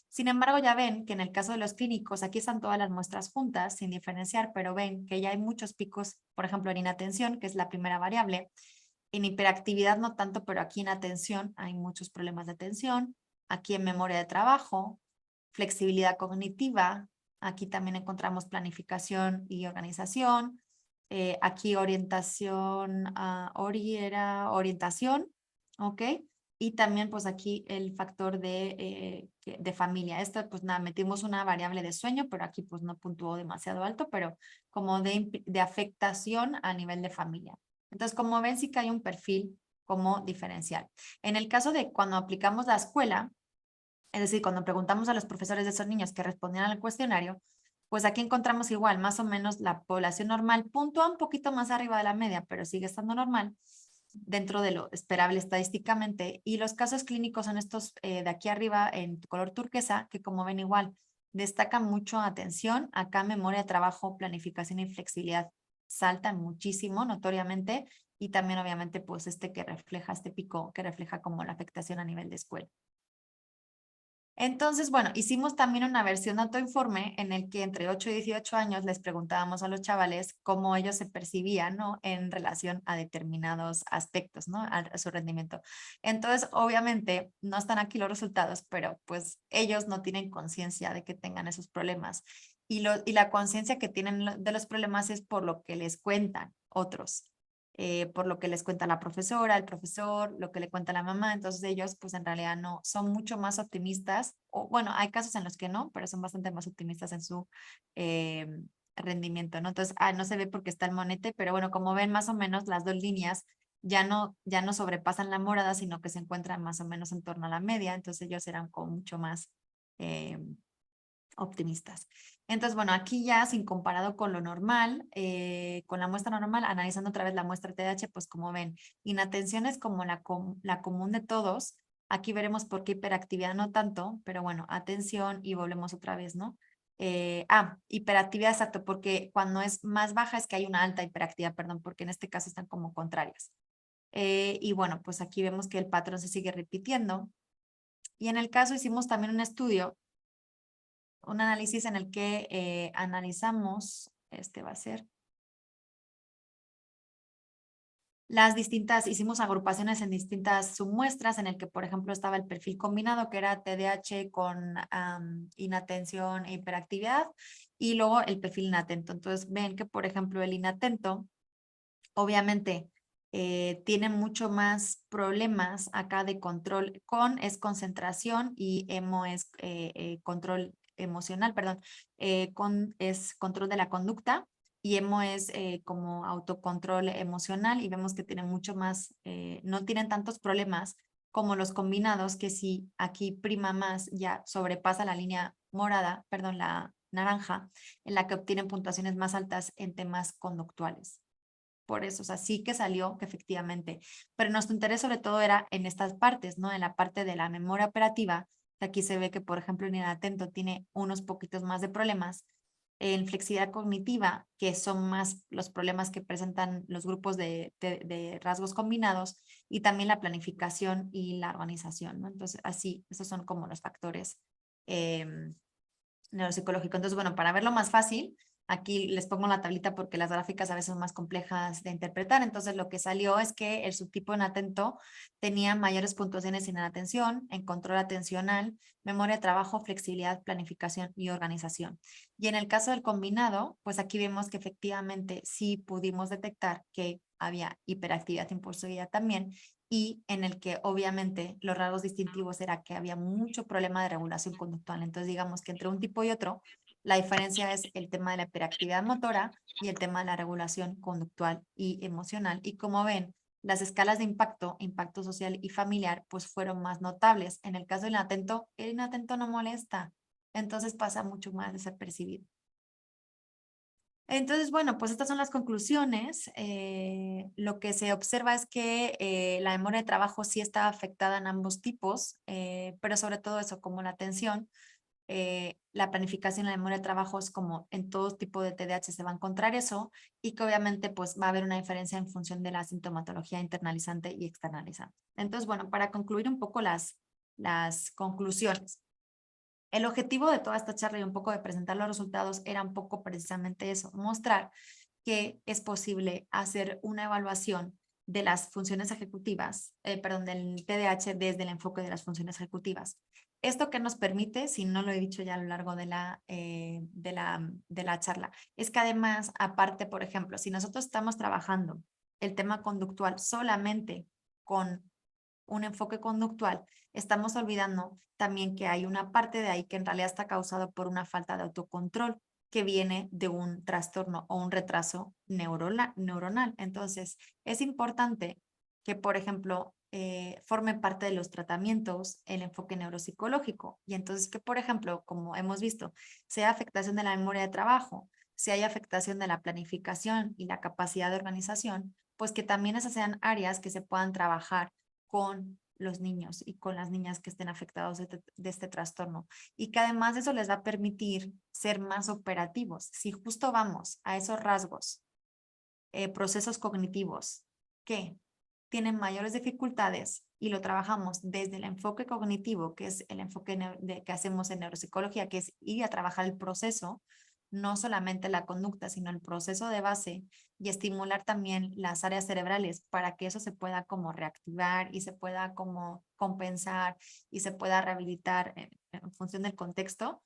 Sin embargo, ya ven que en el caso de los clínicos, aquí están todas las muestras juntas, sin diferenciar, pero ven que ya hay muchos picos, por ejemplo, en inatención, que es la primera variable. En hiperactividad no tanto, pero aquí en atención hay muchos problemas de atención. Aquí en memoria de trabajo, flexibilidad cognitiva. Aquí también encontramos planificación y organización. Aquí orientación, era orientación, ¿ok? Y también pues aquí el factor de familia. Esto pues nada, metimos una variable de sueño, pero aquí pues no puntuó demasiado alto, pero como de afectación a nivel de familia. Entonces, como ven, sí que hay un perfil como diferencial. En el caso de cuando aplicamos la escuela, es decir, cuando preguntamos a los profesores de esos niños que respondían al cuestionario, pues aquí encontramos igual, más o menos la población normal puntúa un poquito más arriba de la media, pero sigue estando normal dentro de lo esperable estadísticamente. Y los casos clínicos son estos de aquí arriba en color turquesa, que como ven igual, destacan mucho atención, acá memoria de trabajo, planificación y flexibilidad saltan muchísimo notoriamente, y también obviamente pues que refleja este pico, que refleja como la afectación a nivel de escuela. Entonces, bueno, hicimos también una versión de autoinforme en el que entre 8 y 18 años les preguntábamos a los chavales cómo ellos se percibían, ¿no? En relación a determinados aspectos, ¿no? A su rendimiento. Entonces, obviamente, no están aquí los resultados, pero pues ellos no tienen conciencia de que tengan esos problemas. Y la conciencia que tienen de los problemas es por lo que les cuentan otros. Por lo que les cuenta la profesora, el profesor, lo que le cuenta la mamá. Entonces ellos pues en realidad no, son mucho más optimistas, o bueno, hay casos en los que no, pero son bastante más optimistas en su eh, rendimiento, ¿no? Entonces, no se ve porque está el monete, pero bueno, como ven más o menos las dos líneas ya no sobrepasan la morada, sino que se encuentran más o menos en torno a la media, entonces ellos eran como mucho más eh, optimistas. Entonces, bueno, aquí ya sin comparado con lo normal, con la muestra normal, analizando otra vez la muestra TDAH, pues como ven, inatención es como la común de todos. Aquí veremos por qué hiperactividad no tanto, pero bueno, atención y volvemos otra vez, ¿no? Hiperactividad, exacto, porque cuando es más baja es que hay una alta hiperactividad, perdón, porque en este caso están como contrarias. Y bueno, pues aquí vemos que el patrón se sigue repitiendo. Y en el caso hicimos también un análisis en el que analizamos, va a ser, hicimos agrupaciones en distintas submuestras en el que, por ejemplo, estaba el perfil combinado, que era TDAH con inatención e hiperactividad, y luego el perfil inatento. Entonces, ven que, por ejemplo, el inatento, obviamente, tiene mucho más problemas acá de control. Es concentración y emo es control emocional, perdón, es control de la conducta, y emo es como autocontrol emocional, y vemos que tienen mucho más, no tienen tantos problemas como los combinados, que si aquí prima más ya sobrepasa la línea morada, perdón, la naranja, en la que obtienen puntuaciones más altas en temas conductuales. Por eso, o sea, sí que salió que efectivamente, pero nuestro interés sobre todo era en estas partes, ¿no? En la parte de la memoria operativa, que aquí se ve que, por ejemplo, el inatento tiene unos poquitos más de problemas. En flexibilidad cognitiva, que son más los problemas que presentan los grupos de rasgos combinados, y también la planificación y la organización, ¿no? Entonces, así, esos son como los factores neuropsicológicos. Entonces, bueno, para verlo más fácil, aquí les pongo la tablita porque las gráficas a veces son más complejas de interpretar. Entonces, lo que salió es que el subtipo inatento tenía mayores puntuaciones en atención, en control atencional, memoria de trabajo, flexibilidad, planificación y organización. Y en el caso del combinado, pues aquí vemos que efectivamente sí pudimos detectar que había hiperactividad e impulsividad también, y en el que obviamente los rasgos distintivos era que había mucho problema de regulación conductual. Entonces, digamos que entre un tipo y otro, la diferencia es el tema de la hiperactividad motora y el tema de la regulación conductual y emocional. Y como ven, las escalas de impacto social y familiar, pues fueron más notables. En el caso del inatento, el inatento no molesta, entonces pasa mucho más desapercibido. Entonces, bueno, pues estas son las conclusiones. Lo que se observa es que la memoria de trabajo sí está afectada en ambos tipos, pero sobre todo eso, como la atención, la planificación y la memoria de trabajo es como en todo tipo de TDAH se va a encontrar eso y que obviamente pues va a haber una diferencia en función de la sintomatología internalizante y externalizante. Entonces, bueno, para concluir un poco las conclusiones. El objetivo de toda esta charla y un poco de presentar los resultados era un poco precisamente eso, mostrar que es posible hacer una evaluación de las funciones ejecutivas, perdón, del TDAH desde el enfoque de las funciones ejecutivas. Esto que nos permite, si no lo he dicho ya a lo largo de la charla, es que además, aparte, por ejemplo, si nosotros estamos trabajando el tema conductual solamente con un enfoque conductual, estamos olvidando también que hay una parte de ahí que en realidad está causado por una falta de autocontrol que viene de un trastorno o un retraso neuronal. Entonces, es importante que, por ejemplo, forme parte de los tratamientos el enfoque neuropsicológico. Y entonces que, por ejemplo, como hemos visto, sea afectación de la memoria de trabajo, si hay afectación de la planificación y la capacidad de organización, pues que también esas sean áreas que se puedan trabajar con los niños y con las niñas que estén afectados de este trastorno y que además eso les va a permitir ser más operativos. Si justo vamos a esos rasgos, procesos cognitivos que tienen mayores dificultades y lo trabajamos desde el enfoque cognitivo, que es el enfoque que hacemos en neuropsicología, que es ir a trabajar el proceso, no solamente la conducta, sino el proceso de base y estimular también las áreas cerebrales para que eso se pueda como reactivar y se pueda como compensar y se pueda rehabilitar en función del contexto,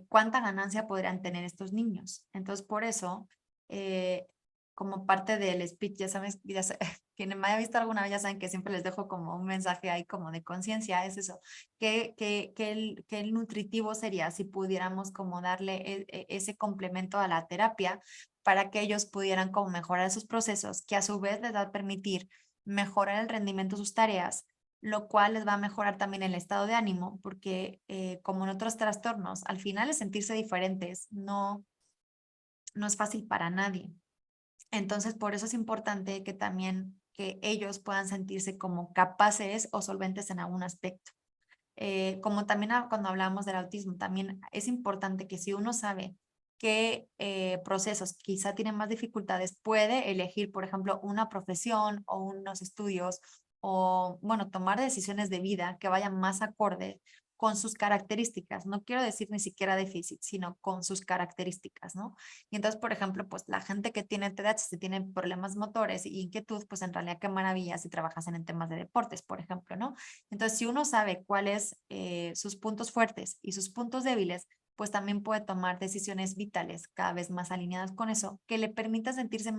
cuánta ganancia podrían tener estos niños. Entonces, por eso, como parte del speech, ya sabes, quienes me haya visto alguna vez ya saben que siempre les dejo como un mensaje ahí como de conciencia, es eso, que el nutritivo sería si pudiéramos como darle ese complemento a la terapia para que ellos pudieran como mejorar sus procesos, que a su vez les va a permitir mejorar el rendimiento de sus tareas, lo cual les va a mejorar también el estado de ánimo, porque como en otros trastornos, al final es sentirse diferentes, no es fácil para nadie. Entonces, por eso es importante que también que ellos puedan sentirse como capaces o solventes en algún aspecto. Como también cuando hablamos del autismo, también es importante que si uno sabe qué procesos quizá tienen más dificultades, puede elegir, por ejemplo, una profesión o unos estudios o, bueno, tomar decisiones de vida que vayan más acorde con sus características. No quiero decir ni siquiera déficit, sino con sus características, ¿no? Y entonces, por ejemplo, pues la gente que tiene TDAH, si tiene problemas motores y inquietud, pues en realidad qué maravilla si trabajas en temas de deportes, por ejemplo, ¿no? Entonces, si uno sabe cuáles sus puntos fuertes y sus puntos débiles, pues también puede tomar decisiones vitales cada vez más alineadas con eso, que le permita sentirse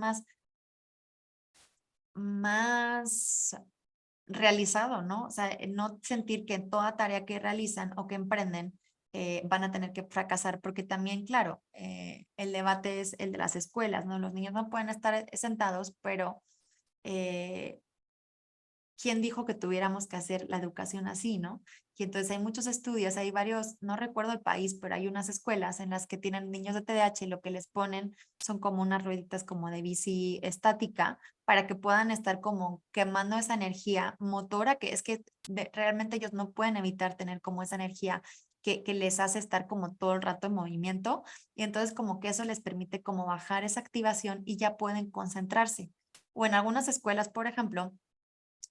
más realizado, ¿no? O sea, no sentir que en toda tarea que realizan o que emprenden van a tener que fracasar, porque también, claro, el debate es el de las escuelas, ¿no? Los niños no pueden estar sentados, pero ¿quién dijo que tuviéramos que hacer la educación así, no? Y entonces hay muchos estudios, hay varios, no recuerdo el país, pero hay unas escuelas en las que tienen niños de TDAH y lo que les ponen son como unas rueditas como de bici estática para que puedan estar como quemando esa energía motora, que es que realmente ellos no pueden evitar tener como esa energía que les hace estar como todo el rato en movimiento y entonces como que eso les permite como bajar esa activación y ya pueden concentrarse. O en algunas escuelas, por ejemplo,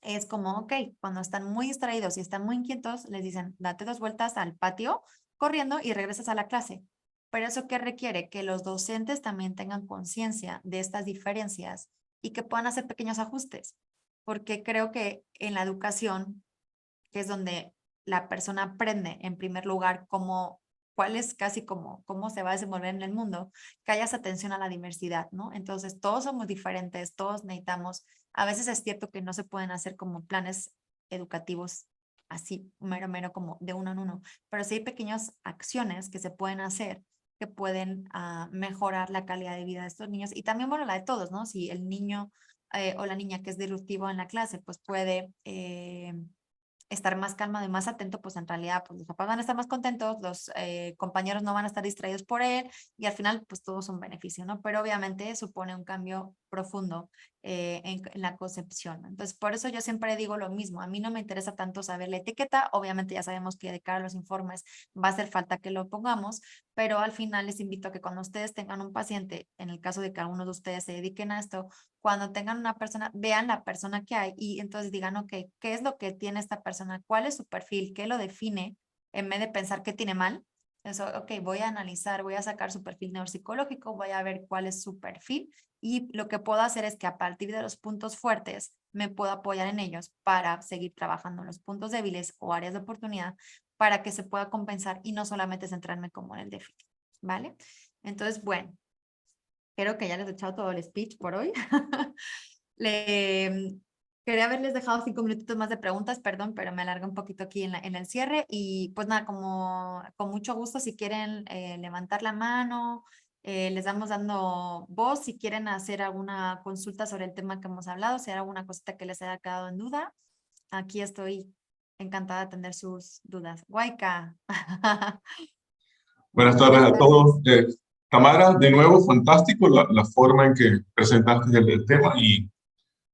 es como, ok, cuando están muy distraídos y están muy inquietos, les dicen, date 2 vueltas al patio corriendo y regresas a la clase. Pero eso qué requiere que los docentes también tengan conciencia de estas diferencias y que puedan hacer pequeños ajustes, porque creo que en la educación, que es donde la persona aprende en primer lugar cuál es casi como cómo se va a desenvolver en el mundo, que haya esa atención a la diversidad, ¿no? Entonces, todos somos diferentes, todos necesitamos, a veces es cierto que no se pueden hacer como planes educativos así, mero como de uno en uno, pero sí hay pequeñas acciones que se pueden hacer que pueden mejorar la calidad de vida de estos niños y también, bueno, la de todos, ¿no? Si el niño o la niña que es disruptivo en la clase, pues puede estar más calmado y más atento, pues en realidad pues los papás van a estar más contentos, los compañeros no van a estar distraídos por él y al final pues todo es un beneficio, ¿no? Pero obviamente supone un cambio profundo en la concepción. Entonces, por eso yo siempre digo lo mismo, a mí no me interesa tanto saber la etiqueta, obviamente ya sabemos que de cara a los informes va a hacer falta que lo pongamos, pero al final les invito a que cuando ustedes tengan un paciente, en el caso de que alguno de ustedes se dediquen a esto, cuando tengan una persona, vean la persona que hay y entonces digan, ok, ¿qué es lo que tiene esta persona? ¿Cuál es su perfil? ¿Qué lo define? En vez de pensar que tiene mal. Eso, ok, voy a analizar, voy a sacar su perfil neuropsicológico, voy a ver cuál es su perfil y lo que puedo hacer es que a partir de los puntos fuertes me puedo apoyar en ellos para seguir trabajando en los puntos débiles o áreas de oportunidad para que se pueda compensar y no solamente centrarme como en el déficit, ¿vale? Entonces, bueno, creo que ya les he echado todo el speech por hoy. Quería haberles dejado 5 minutitos más de preguntas, perdón, pero me alargué un poquito aquí en el cierre. Y pues nada, como con mucho gusto, si quieren levantar la mano, les damos dando voz. Si quieren hacer alguna consulta sobre el tema que hemos hablado, si hay alguna cosita que les haya quedado en duda, aquí estoy encantada de atender sus dudas. Guayca. Buenas tardes a todos. Tamara, de nuevo, fantástico la forma en que presentaste el tema y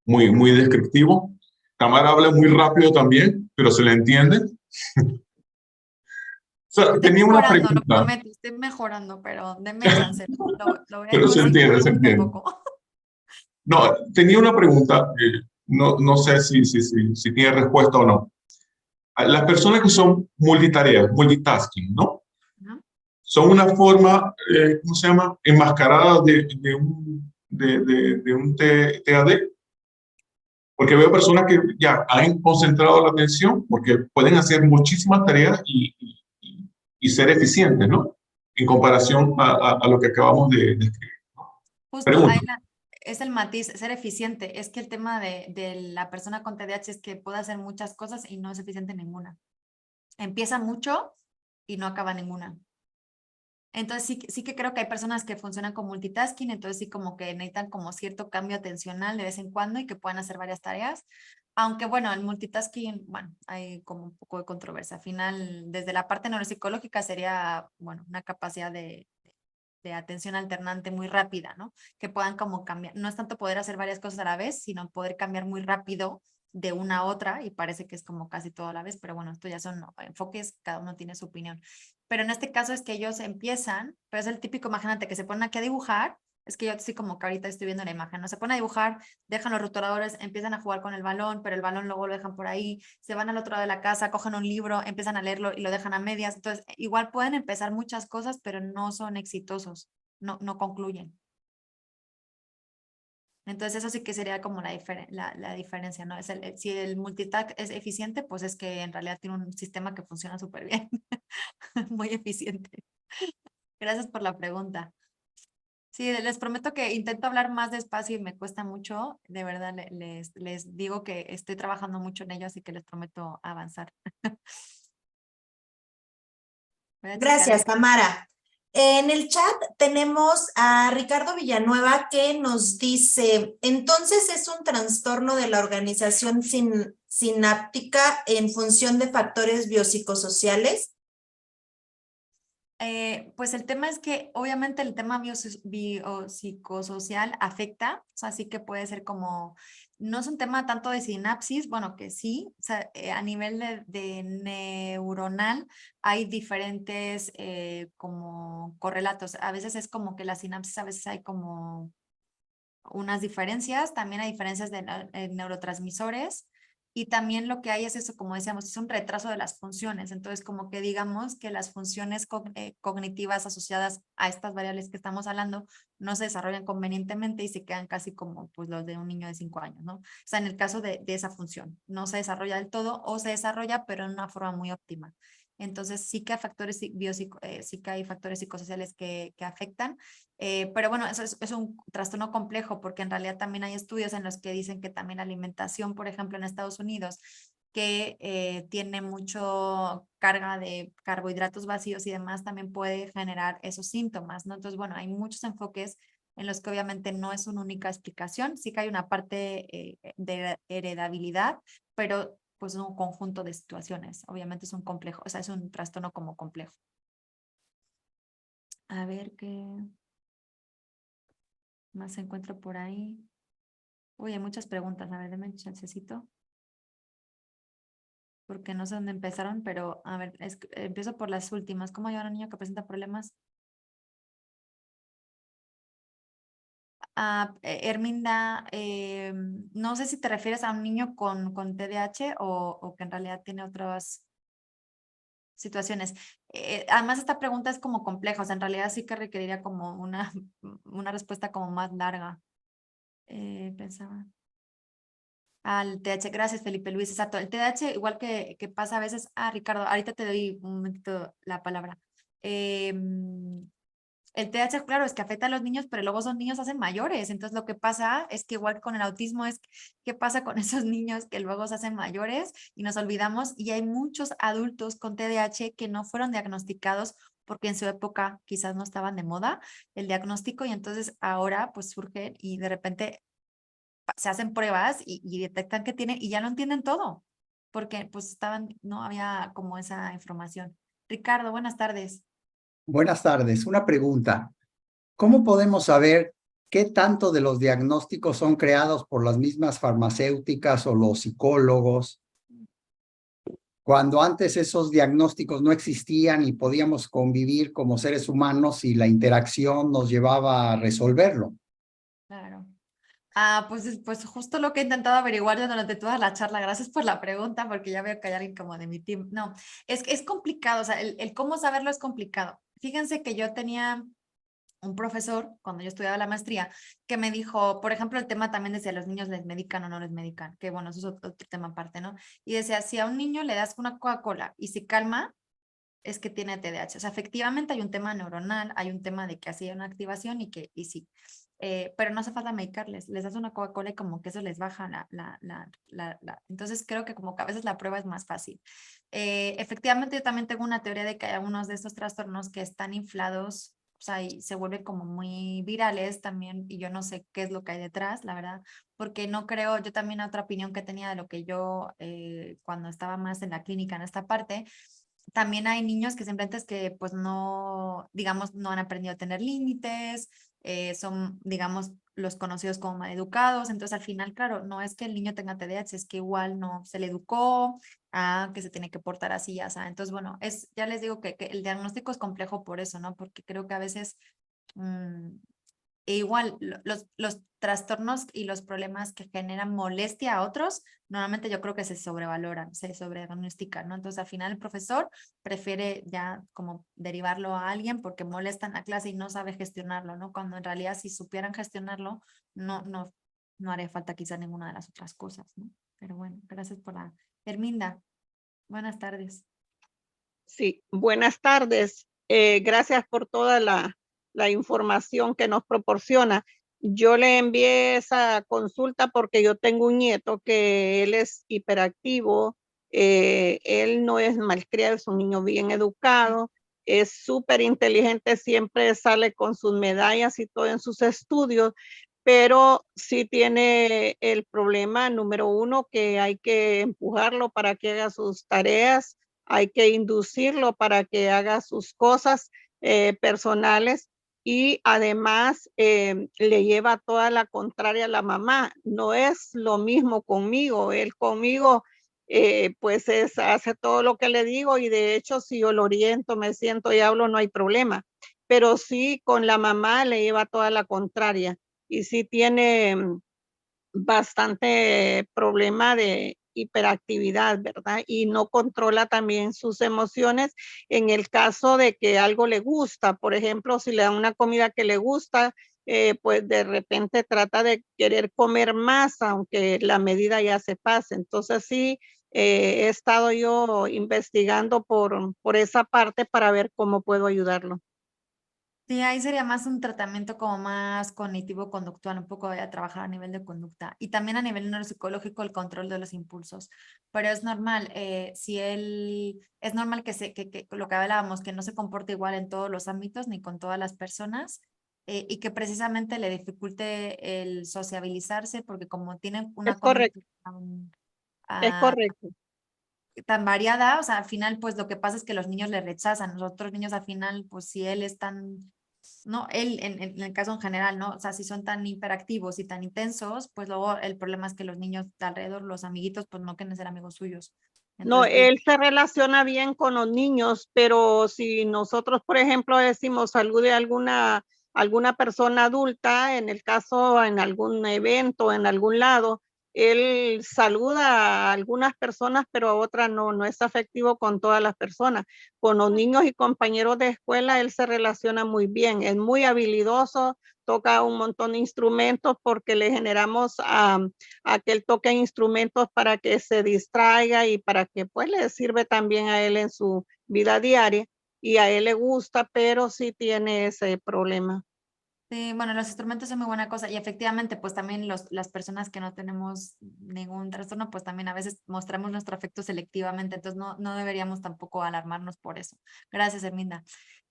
muy descriptivo. Tamara habla muy rápido también, pero se le entiende. O sea, Estoy tenía una mejorando, lo pregunta, prometo, estoy mejorando, pero denme chance. Lo voy a pero ir se entiende, se poco a entiende. poco. No, tenía una pregunta, no sé si tiene respuesta o no. Las personas que son multitareas, multitasking, ¿no? Ajá. Son una forma, ¿cómo se llama? Enmascarada de un TAD. Porque veo personas que ya han concentrado la atención porque pueden hacer muchísimas tareas y ser eficientes, ¿no? En comparación a lo que acabamos de escribir. Justo, Pregunta. es el matiz, ser eficiente. Es que el tema de la persona con TDAH es que puede hacer muchas cosas y no es eficiente en ninguna. Empieza mucho y no acaba ninguna. Entonces sí que creo que hay personas que funcionan con multitasking, entonces sí como que necesitan como cierto cambio atencional de vez en cuando y que puedan hacer varias tareas. Aunque bueno, el multitasking, bueno, hay como un poco de controversia. Al final, desde la parte neuropsicológica sería, bueno, una capacidad de atención alternante muy rápida, ¿no? Que puedan como cambiar, no es tanto poder hacer varias cosas a la vez, sino poder cambiar muy rápido de una a otra y parece que es como casi todo a la vez, pero bueno, esto ya son enfoques, cada uno tiene su opinión. Pero en este caso es que ellos empiezan, pero es el típico, imagínate, que se ponen aquí a dibujar, es que yo sí como que ahorita estoy viendo la imagen, ¿no? Se ponen a dibujar, dejan los rotuladores, empiezan a jugar con el balón, pero el balón luego lo dejan por ahí, se van al otro lado de la casa, cogen un libro, empiezan a leerlo y lo dejan a medias. Entonces, igual pueden empezar muchas cosas, pero no son exitosos, no concluyen. Entonces, eso sí que sería como la diferencia, ¿no? Si el multitask es eficiente, pues es que en realidad tiene un sistema que funciona súper bien, muy eficiente. Gracias por la pregunta. Sí, les prometo que intento hablar más despacio y me cuesta mucho. De verdad, les digo que estoy trabajando mucho en ello, así que les prometo avanzar. Voy a checar. Gracias, Tamara. En el chat tenemos a Ricardo Villanueva que nos dice, entonces es un trastorno de la organización sináptica en función de factores biopsicosociales. Pues el tema es que obviamente el tema biopsicosocial afecta, o sea, sí que puede ser como, no es un tema tanto de sinapsis, bueno, que sí, o sea, a nivel de neuronal hay diferentes como correlatos, a veces es como que la sinapsis, a veces hay como unas diferencias, también hay diferencias de neurotransmisores. Y también lo que hay es eso, como decíamos, es un retraso de las funciones. Entonces, como que digamos que las funciones cognitivas asociadas a estas variables que estamos hablando no se desarrollan convenientemente y se quedan casi como pues los de un niño de 5 años, ¿no? O sea, en el caso de esa función, no se desarrolla del todo o se desarrolla, pero en una forma muy óptima. Entonces, sí que hay factores, sí que hay factores psicosociales que afectan, pero bueno, eso es un trastorno complejo porque en realidad también hay estudios en los que dicen que también la alimentación, por ejemplo, en Estados Unidos, que tiene mucho carga de carbohidratos vacíos y demás, también puede generar esos síntomas, ¿no? Entonces, bueno, hay muchos enfoques en los que obviamente no es una única explicación, sí que hay una parte de heredabilidad, pero pues un conjunto de situaciones. Obviamente es un complejo, o sea, es un trastorno como complejo. A ver qué más encuentro por ahí. Uy, hay muchas preguntas. A ver, denme un chancecito. Porque no sé dónde empezaron, pero a ver, empiezo por las últimas. ¿Cómo ayudar a un niño que presenta problemas? Herminda, no sé si te refieres a un niño con TDAH o que en realidad tiene otras situaciones. Además, esta pregunta es como compleja, o sea, en realidad sí que requeriría como una respuesta como más larga. Pensaba. Al TH, gracias Felipe Luis, exacto. El TDAH, igual que pasa a veces, Ricardo, ahorita te doy un momentito la palabra. El TDAH, claro, es que afecta a los niños, pero luego esos niños se hacen mayores. Entonces, lo que pasa es que igual con el autismo es qué pasa con esos niños que luego se hacen mayores y nos olvidamos. Y hay muchos adultos con TDAH que no fueron diagnosticados porque en su época quizás no estaban de moda el diagnóstico y entonces ahora pues surgen y de repente se hacen pruebas y detectan que tienen y ya lo entienden todo porque pues no había como esa información. Ricardo, buenas tardes. Buenas tardes. Una pregunta. ¿Cómo podemos saber qué tanto de los diagnósticos son creados por las mismas farmacéuticas o los psicólogos, cuando antes esos diagnósticos no existían y podíamos convivir como seres humanos y la interacción nos llevaba a resolverlo? Claro. Pues justo lo que he intentado averiguar yo durante toda la charla. Gracias por la pregunta, porque ya veo que hay alguien como de mi team. No, es complicado, o sea, el cómo saberlo es complicado. Fíjense que yo tenía un profesor, cuando yo estudiaba la maestría, que me dijo, por ejemplo, el tema también de si a los niños les medican o no les medican, que bueno, eso es otro tema aparte, ¿no? Y decía, si a un niño le das una Coca-Cola y se calma, es que tiene TDAH. O sea, efectivamente hay un tema neuronal, hay un tema de que así hay una activación y sí. Pero no hace falta medicarles, les das una Coca-Cola y como que eso les baja Entonces creo que como que a veces la prueba es más fácil. Efectivamente yo también tengo una teoría de que hay algunos de estos trastornos que están inflados, o sea, y se vuelven como muy virales también, y yo no sé qué es lo que hay detrás, la verdad, porque no creo, yo también otra opinión que tenía de lo que yo cuando estaba más en la clínica en esta parte, también hay niños que simplemente es que pues no, digamos, no han aprendido a tener límites, son, digamos, los conocidos como maleducados, entonces al final, claro, no es que el niño tenga TDAH, es que igual no se le educó a que se tiene que portar así, ya sea. Entonces, bueno, ya les digo que el diagnóstico es complejo por eso, ¿no? Porque creo que a veces e igual, los trastornos y los problemas que generan molestia a otros, normalmente yo creo que se sobrevaloran, se sobrediagnostican, ¿no? Entonces, al final el profesor prefiere ya como derivarlo a alguien porque molestan a clase y no sabe gestionarlo, ¿no? Cuando en realidad si supieran gestionarlo, no haría falta quizá ninguna de las otras cosas, ¿no? Pero bueno, gracias por la... Herminda, buenas tardes. Sí, buenas tardes. Gracias por toda la información que nos proporciona. Yo le envié esa consulta porque yo tengo un nieto que él es hiperactivo, él no es malcriado, es un niño bien educado, es súper inteligente, siempre sale con sus medallas y todo en sus estudios, pero sí tiene el problema número uno que hay que empujarlo para que haga sus tareas, hay que inducirlo para que haga sus cosas personales y además le lleva toda la contraria a la mamá. No es lo mismo conmigo, él conmigo pues hace todo lo que le digo y de hecho si yo lo oriento, me siento y hablo, no hay problema. Pero sí con la mamá le lleva toda la contraria y sí tiene bastante problema de hiperactividad, ¿verdad? Y no controla también sus emociones en el caso de que algo le gusta. Por ejemplo, si le dan una comida que le gusta, pues de repente trata de querer comer más, aunque la medida ya se pase. Entonces sí, he estado yo investigando por esa parte para ver cómo puedo ayudarlo. Sí, ahí sería más un tratamiento como más cognitivo-conductual, un poco de trabajar a nivel de conducta y también a nivel neuropsicológico el control de los impulsos. Pero es normal, es normal que lo que hablábamos, que no se comporte igual en todos los ámbitos ni con todas las personas y que precisamente le dificulte el sociabilizarse porque como tienen una Es correcto, conducta es correcto. tan variada, o sea, al final, pues lo que pasa es que los niños le rechazan, los otros niños al final, pues si él es tan, no, él en el caso en general, ¿no? O sea, si son tan hiperactivos y tan intensos, pues luego el problema es que los niños de alrededor, los amiguitos, pues no quieren ser amigos suyos. No, Entonces, él se relaciona bien con los niños, pero si nosotros, por ejemplo, decimos salude a alguna persona adulta, en el caso, en algún evento, en algún lado, él saluda a algunas personas, pero a otras no es afectivo con todas las personas. Con los niños y compañeros de escuela, él se relaciona muy bien, es muy habilidoso, toca un montón de instrumentos porque le generamos a que él toque instrumentos para que se distraiga y para que pues le sirve también a él en su vida diaria y a él le gusta, pero sí tiene ese problema. sí, bueno, los instrumentos son muy buena cosa y efectivamente, pues también las personas que no tenemos ningún trastorno, pues también a veces mostramos nuestro afecto selectivamente, entonces no deberíamos tampoco alarmarnos por eso. Gracias, Herminda.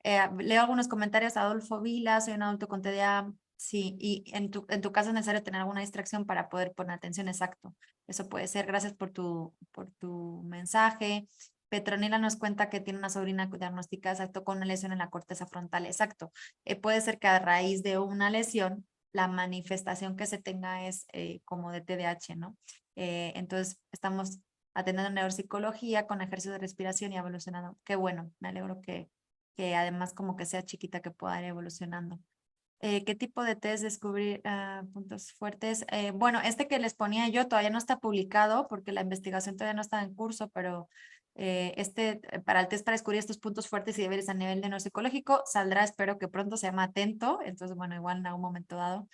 Leo algunos comentarios. Adolfo Vila, soy un adulto con TDA. Sí, y en tu caso es necesario tener alguna distracción para poder poner atención, exacto. Eso puede ser. Gracias por tu mensaje. Petronila nos cuenta que tiene una sobrina diagnosticada, exacto, con una lesión en la corteza frontal, exacto. Puede ser que a raíz de una lesión, la manifestación que se tenga es como de TDAH, ¿no? Entonces, estamos atendiendo neuropsicología con ejercicio de respiración y evolucionando. Qué bueno, me alegro que además como que sea chiquita que pueda ir evolucionando. ¿Qué tipo de test descubrir puntos fuertes? Bueno, este que les ponía yo todavía no está publicado porque la investigación todavía no está en curso, pero para el test para descubrir estos puntos fuertes y deberes a nivel de neuropsicológico saldrá, espero que pronto, se llama Atento, entonces bueno, igual en algún momento dado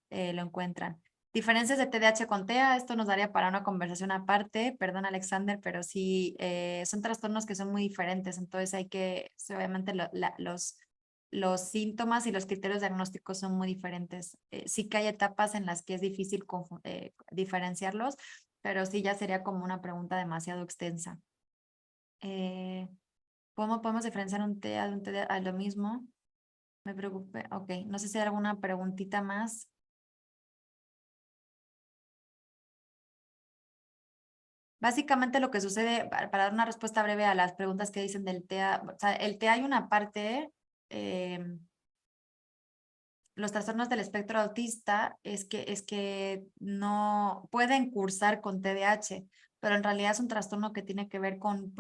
lo encuentran. Diferencias de TDAH con TEA, esto nos daría para una conversación aparte, perdón Alexander, pero sí, son trastornos que son muy diferentes, entonces hay que, obviamente los síntomas y los criterios diagnósticos son muy diferentes. Sí que hay etapas en las que es difícil diferenciarlos, pero sí ya sería como una pregunta demasiado extensa. ¿Cómo podemos diferenciar un TEA de un TDA? A lo mismo. Me preocupé. Ok, no sé si hay alguna preguntita más. Básicamente lo que sucede, para dar una respuesta breve a las preguntas que dicen del TEA, o sea, el TEA hay una parte, los trastornos del espectro autista es que no pueden cursar con TDAH, pero en realidad es un trastorno que tiene que ver con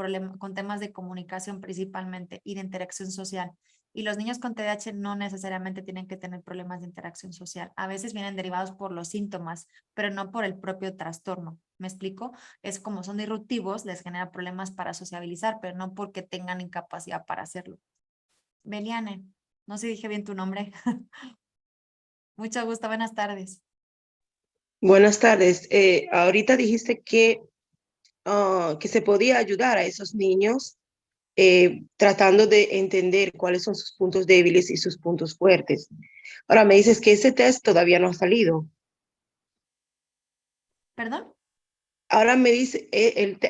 temas de comunicación principalmente y de interacción social. Y los niños con TDAH no necesariamente tienen que tener problemas de interacción social. A veces vienen derivados por los síntomas, pero no por el propio trastorno. ¿Me explico? Es como son disruptivos, les genera problemas para sociabilizar, pero no porque tengan incapacidad para hacerlo. Beliane, no sé si dije bien tu nombre. Mucho gusto, buenas tardes. Buenas tardes. Ahorita dijiste que se podía ayudar a esos niños tratando de entender cuáles son sus puntos débiles y sus puntos fuertes. Ahora me dices que ese test todavía no ha salido. ¿Perdón? Ahora me dice,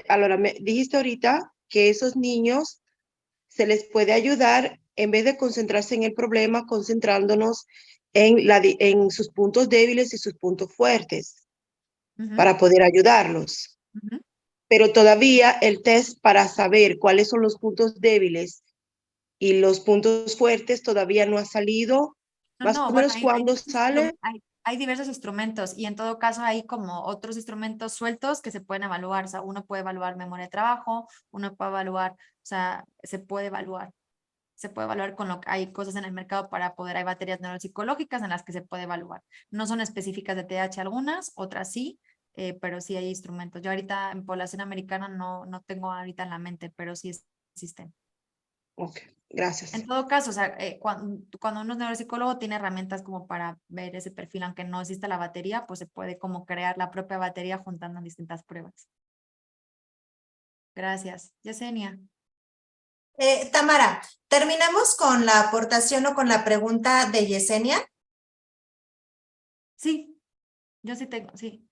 ahora me dijiste ahorita que esos niños se les puede ayudar en vez de concentrarse en el problema, concentrándonos en sus puntos débiles y sus puntos fuertes para poder ayudarlos. Pero todavía el test para saber cuáles son los puntos débiles y los puntos fuertes todavía no ha salido. Más No, o bueno, menos cuándo sale. hay diversos instrumentos y en todo caso hay como otros instrumentos sueltos que se pueden evaluar. O sea, uno puede evaluar memoria de trabajo, uno puede evaluar, o sea, se puede evaluar. Se puede evaluar con lo que hay cosas en el mercado para poder, hay baterías neuropsicológicas en las que se puede evaluar. No son específicas de TDAH algunas, otras sí, pero sí hay instrumentos. Yo ahorita en población americana no tengo ahorita en la mente, pero sí existen. Ok, gracias. En todo caso, o sea, cuando uno es neuropsicólogo tiene herramientas como para ver ese perfil, aunque no exista la batería, pues se puede como crear la propia batería juntando distintas pruebas. Gracias. Yesenia. Tamara, ¿terminamos con la aportación o con la pregunta de Yesenia? Sí, yo sí tengo, sí.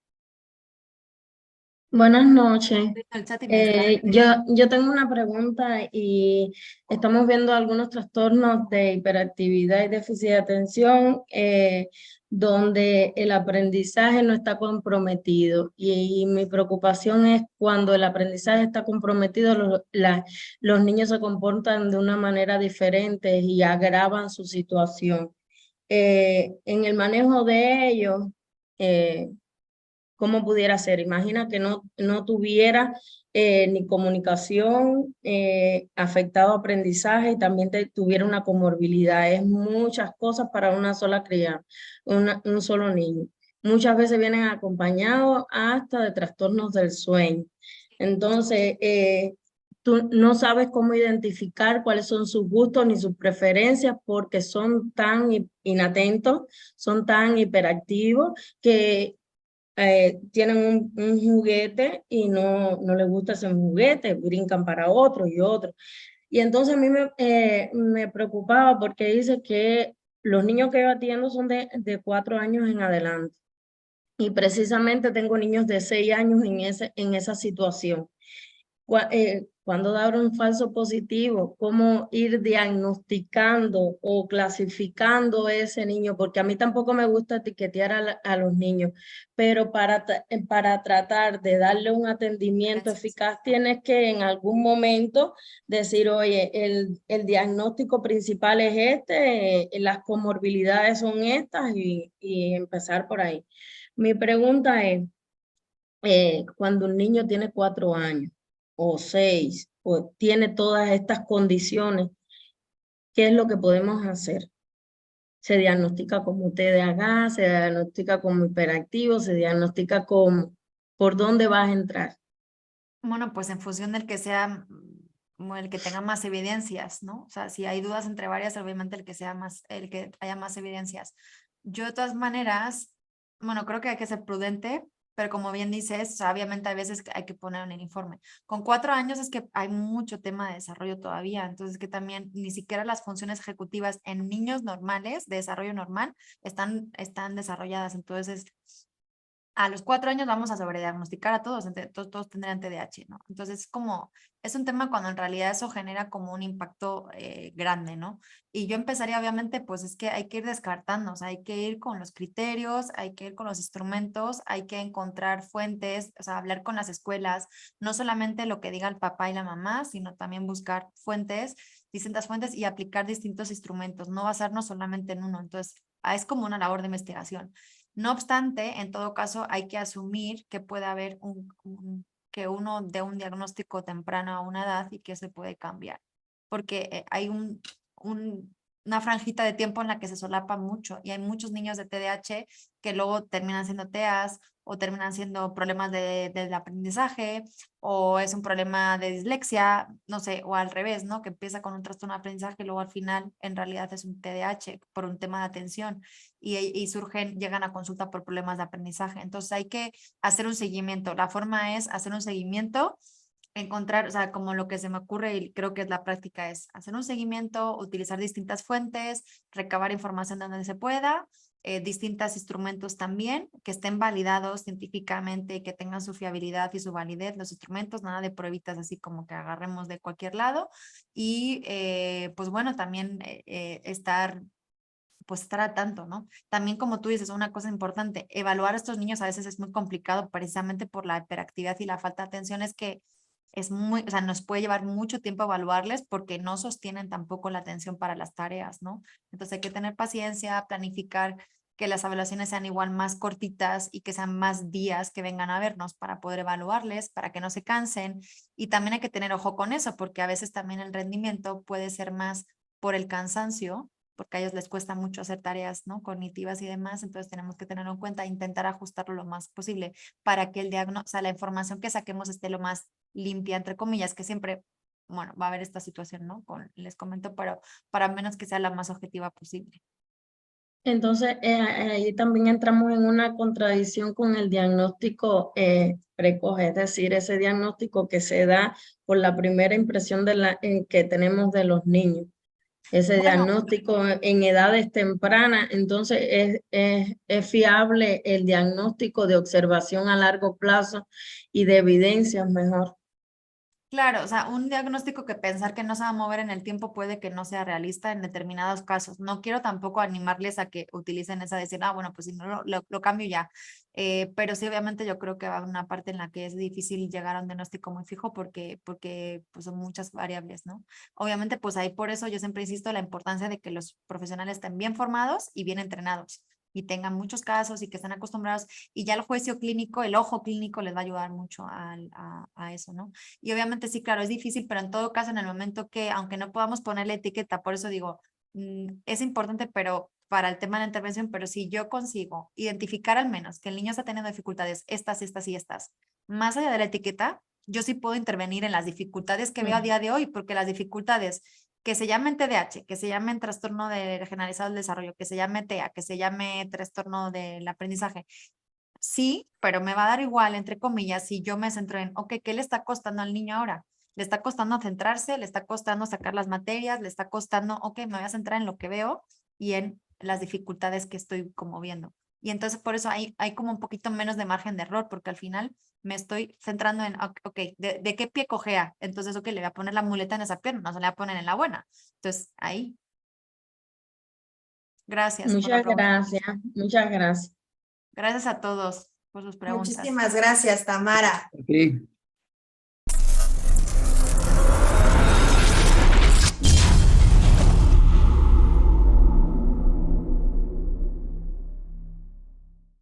Buenas noches. El chat y me distraje. Yo tengo una pregunta y estamos viendo algunos trastornos de hiperactividad y déficit de atención. donde el aprendizaje no está comprometido. Y mi preocupación es cuando el aprendizaje está comprometido, los niños se comportan de una manera diferente y agravan su situación. En el manejo de ellos, ¿cómo pudiera ser? Imagina que no tuviera ni comunicación, afectado aprendizaje y también tuviera una comorbilidad. Es muchas cosas para una sola crianza, un solo niño. Muchas veces vienen acompañados hasta de trastornos del sueño. Entonces, tú no sabes cómo identificar cuáles son sus gustos ni sus preferencias porque son tan inatentos, son tan hiperactivos que tienen un juguete y no les gusta ese juguete, brincan para otro y otro. Y entonces a mí me preocupaba porque dice que los niños que yo atiendo son de 4 años en adelante. Y precisamente tengo niños de 6 años en esa situación. Cuando dar un falso positivo, cómo ir diagnosticando o clasificando ese niño, porque a mí tampoco me gusta etiquetear a los niños, pero para tratar de darle un atendimiento eficaz, tienes que en algún momento decir, oye, el diagnóstico principal es este, las comorbilidades son estas y empezar por ahí. Mi pregunta es, cuando un niño tiene 4 años o 6 o tiene todas estas condiciones, ¿qué es lo que podemos hacer? Se diagnostica como TDAH, se diagnostica como hiperactivo, se diagnostica como ¿por dónde vas a entrar? Bueno, pues en función del que sea, el que tenga más evidencias, ¿no? O sea, si hay dudas entre varias, obviamente el que haya más evidencias. Yo de todas maneras, bueno, creo que hay que ser prudente, pero como bien dices, o sea, obviamente hay veces que hay que poner en el informe. Con 4 años es que hay mucho tema de desarrollo todavía, entonces que también ni siquiera las funciones ejecutivas en niños normales, de desarrollo normal, están desarrolladas, entonces a los 4 años vamos a sobrediagnosticar a todos, todos tendrán TDAH, ¿no? Entonces, es un tema cuando en realidad eso genera como un impacto grande, ¿no? Y yo empezaría, obviamente, pues es que hay que ir descartando, o sea, hay que ir con los criterios, hay que ir con los instrumentos, hay que encontrar fuentes, o sea, hablar con las escuelas, no solamente lo que diga el papá y la mamá, sino también buscar fuentes, distintas fuentes y aplicar distintos instrumentos, no basarnos solamente en uno. Entonces, es como una labor de investigación. No obstante, en todo caso, hay que asumir que puede haber que uno dé un diagnóstico temprano a una edad y que se puede cambiar, porque hay una franjita de tiempo en la que se solapa mucho y hay muchos niños de TDAH que luego terminan siendo TEAs o terminan siendo problemas del aprendizaje o es un problema de dislexia, no sé, o al revés, ¿no? Que empieza con un trastorno de aprendizaje y luego al final en realidad es un TDAH por un tema de atención y llegan a consulta por problemas de aprendizaje. Entonces hay que hacer un seguimiento. La forma es hacer un seguimiento, encontrar, o sea, como lo que se me ocurre y creo que es la práctica es hacer un seguimiento, utilizar distintas fuentes, recabar información donde se pueda, distintos instrumentos también que estén validados científicamente y que tengan su fiabilidad y su validez, los instrumentos, nada de pruebitas así como que agarremos de cualquier lado y pues bueno, también estar al tanto, ¿no? También como tú dices, una cosa importante, evaluar a estos niños a veces es muy complicado precisamente por la hiperactividad y la falta de atención, es que o sea, nos puede llevar mucho tiempo evaluarles porque no sostienen tampoco la atención para las tareas, ¿no? Entonces hay que tener paciencia, planificar que las evaluaciones sean igual más cortitas y que sean más días que vengan a vernos para poder evaluarles, para que no se cansen. Y también hay que tener ojo con eso, porque a veces también el rendimiento puede ser más por el cansancio, porque a ellos les cuesta mucho hacer tareas, ¿no? Cognitivas y demás, entonces tenemos que tenerlo en cuenta e intentar ajustarlo lo más posible para que el diagnóstico, o sea, la información que saquemos esté lo más limpia, entre comillas, que siempre, bueno, va a haber esta situación, ¿no? Les comento, pero para menos que sea la más objetiva posible. Entonces, ahí también entramos en una contradicción con el diagnóstico precoz, es decir, ese diagnóstico que se da por la primera impresión que tenemos de los niños. Ese diagnóstico en edades tempranas, entonces es fiable el diagnóstico de observación a largo plazo y de evidencias mejor. Claro, o sea, un diagnóstico que pensar que no se va a mover en el tiempo puede que no sea realista en determinados casos. No quiero tampoco animarles a que utilicen esa de decir, ah, bueno, pues si no lo cambio ya. Pero sí, obviamente yo creo que va a haber una parte en la que es difícil llegar a un diagnóstico muy fijo porque pues son muchas variables, ¿no? Obviamente, pues ahí por eso yo siempre insisto la importancia de que los profesionales estén bien formados y bien entrenados y tengan muchos casos y que estén acostumbrados y ya el juicio clínico, el ojo clínico les va a ayudar mucho a eso, ¿no? Y obviamente sí, claro, es difícil, pero en todo caso, en el momento que, aunque no podamos ponerle etiqueta, por eso digo, es importante, pero para el tema de la intervención, pero si yo consigo identificar al menos que el niño está teniendo dificultades, estas y estas, más allá de la etiqueta, yo sí puedo intervenir en las dificultades que veo a día de hoy, porque las dificultades que se llamen TDAH, que se llamen trastorno generalizado del desarrollo, que se llame TEA, que se llame trastorno del aprendizaje, sí, pero me va a dar igual, entre comillas, si yo me centro en, ok, ¿qué le está costando al niño ahora? ¿Le está costando centrarse? ¿Le está costando sacar las materias? ¿Le está costando, ok, me voy a centrar en lo que veo y en las dificultades que estoy como viendo? Y entonces por eso hay como un poquito menos de margen de error, porque al final me estoy centrando en, ok, ¿de qué pie cojea? Entonces, ok, le voy a poner la muleta en esa pierna, no se le voy a poner en la buena. Entonces, ahí. Gracias por la Muchas pregunta. gracias, muchas gracias. Gracias a todos por sus preguntas. Muchísimas gracias, Tamara. Sí.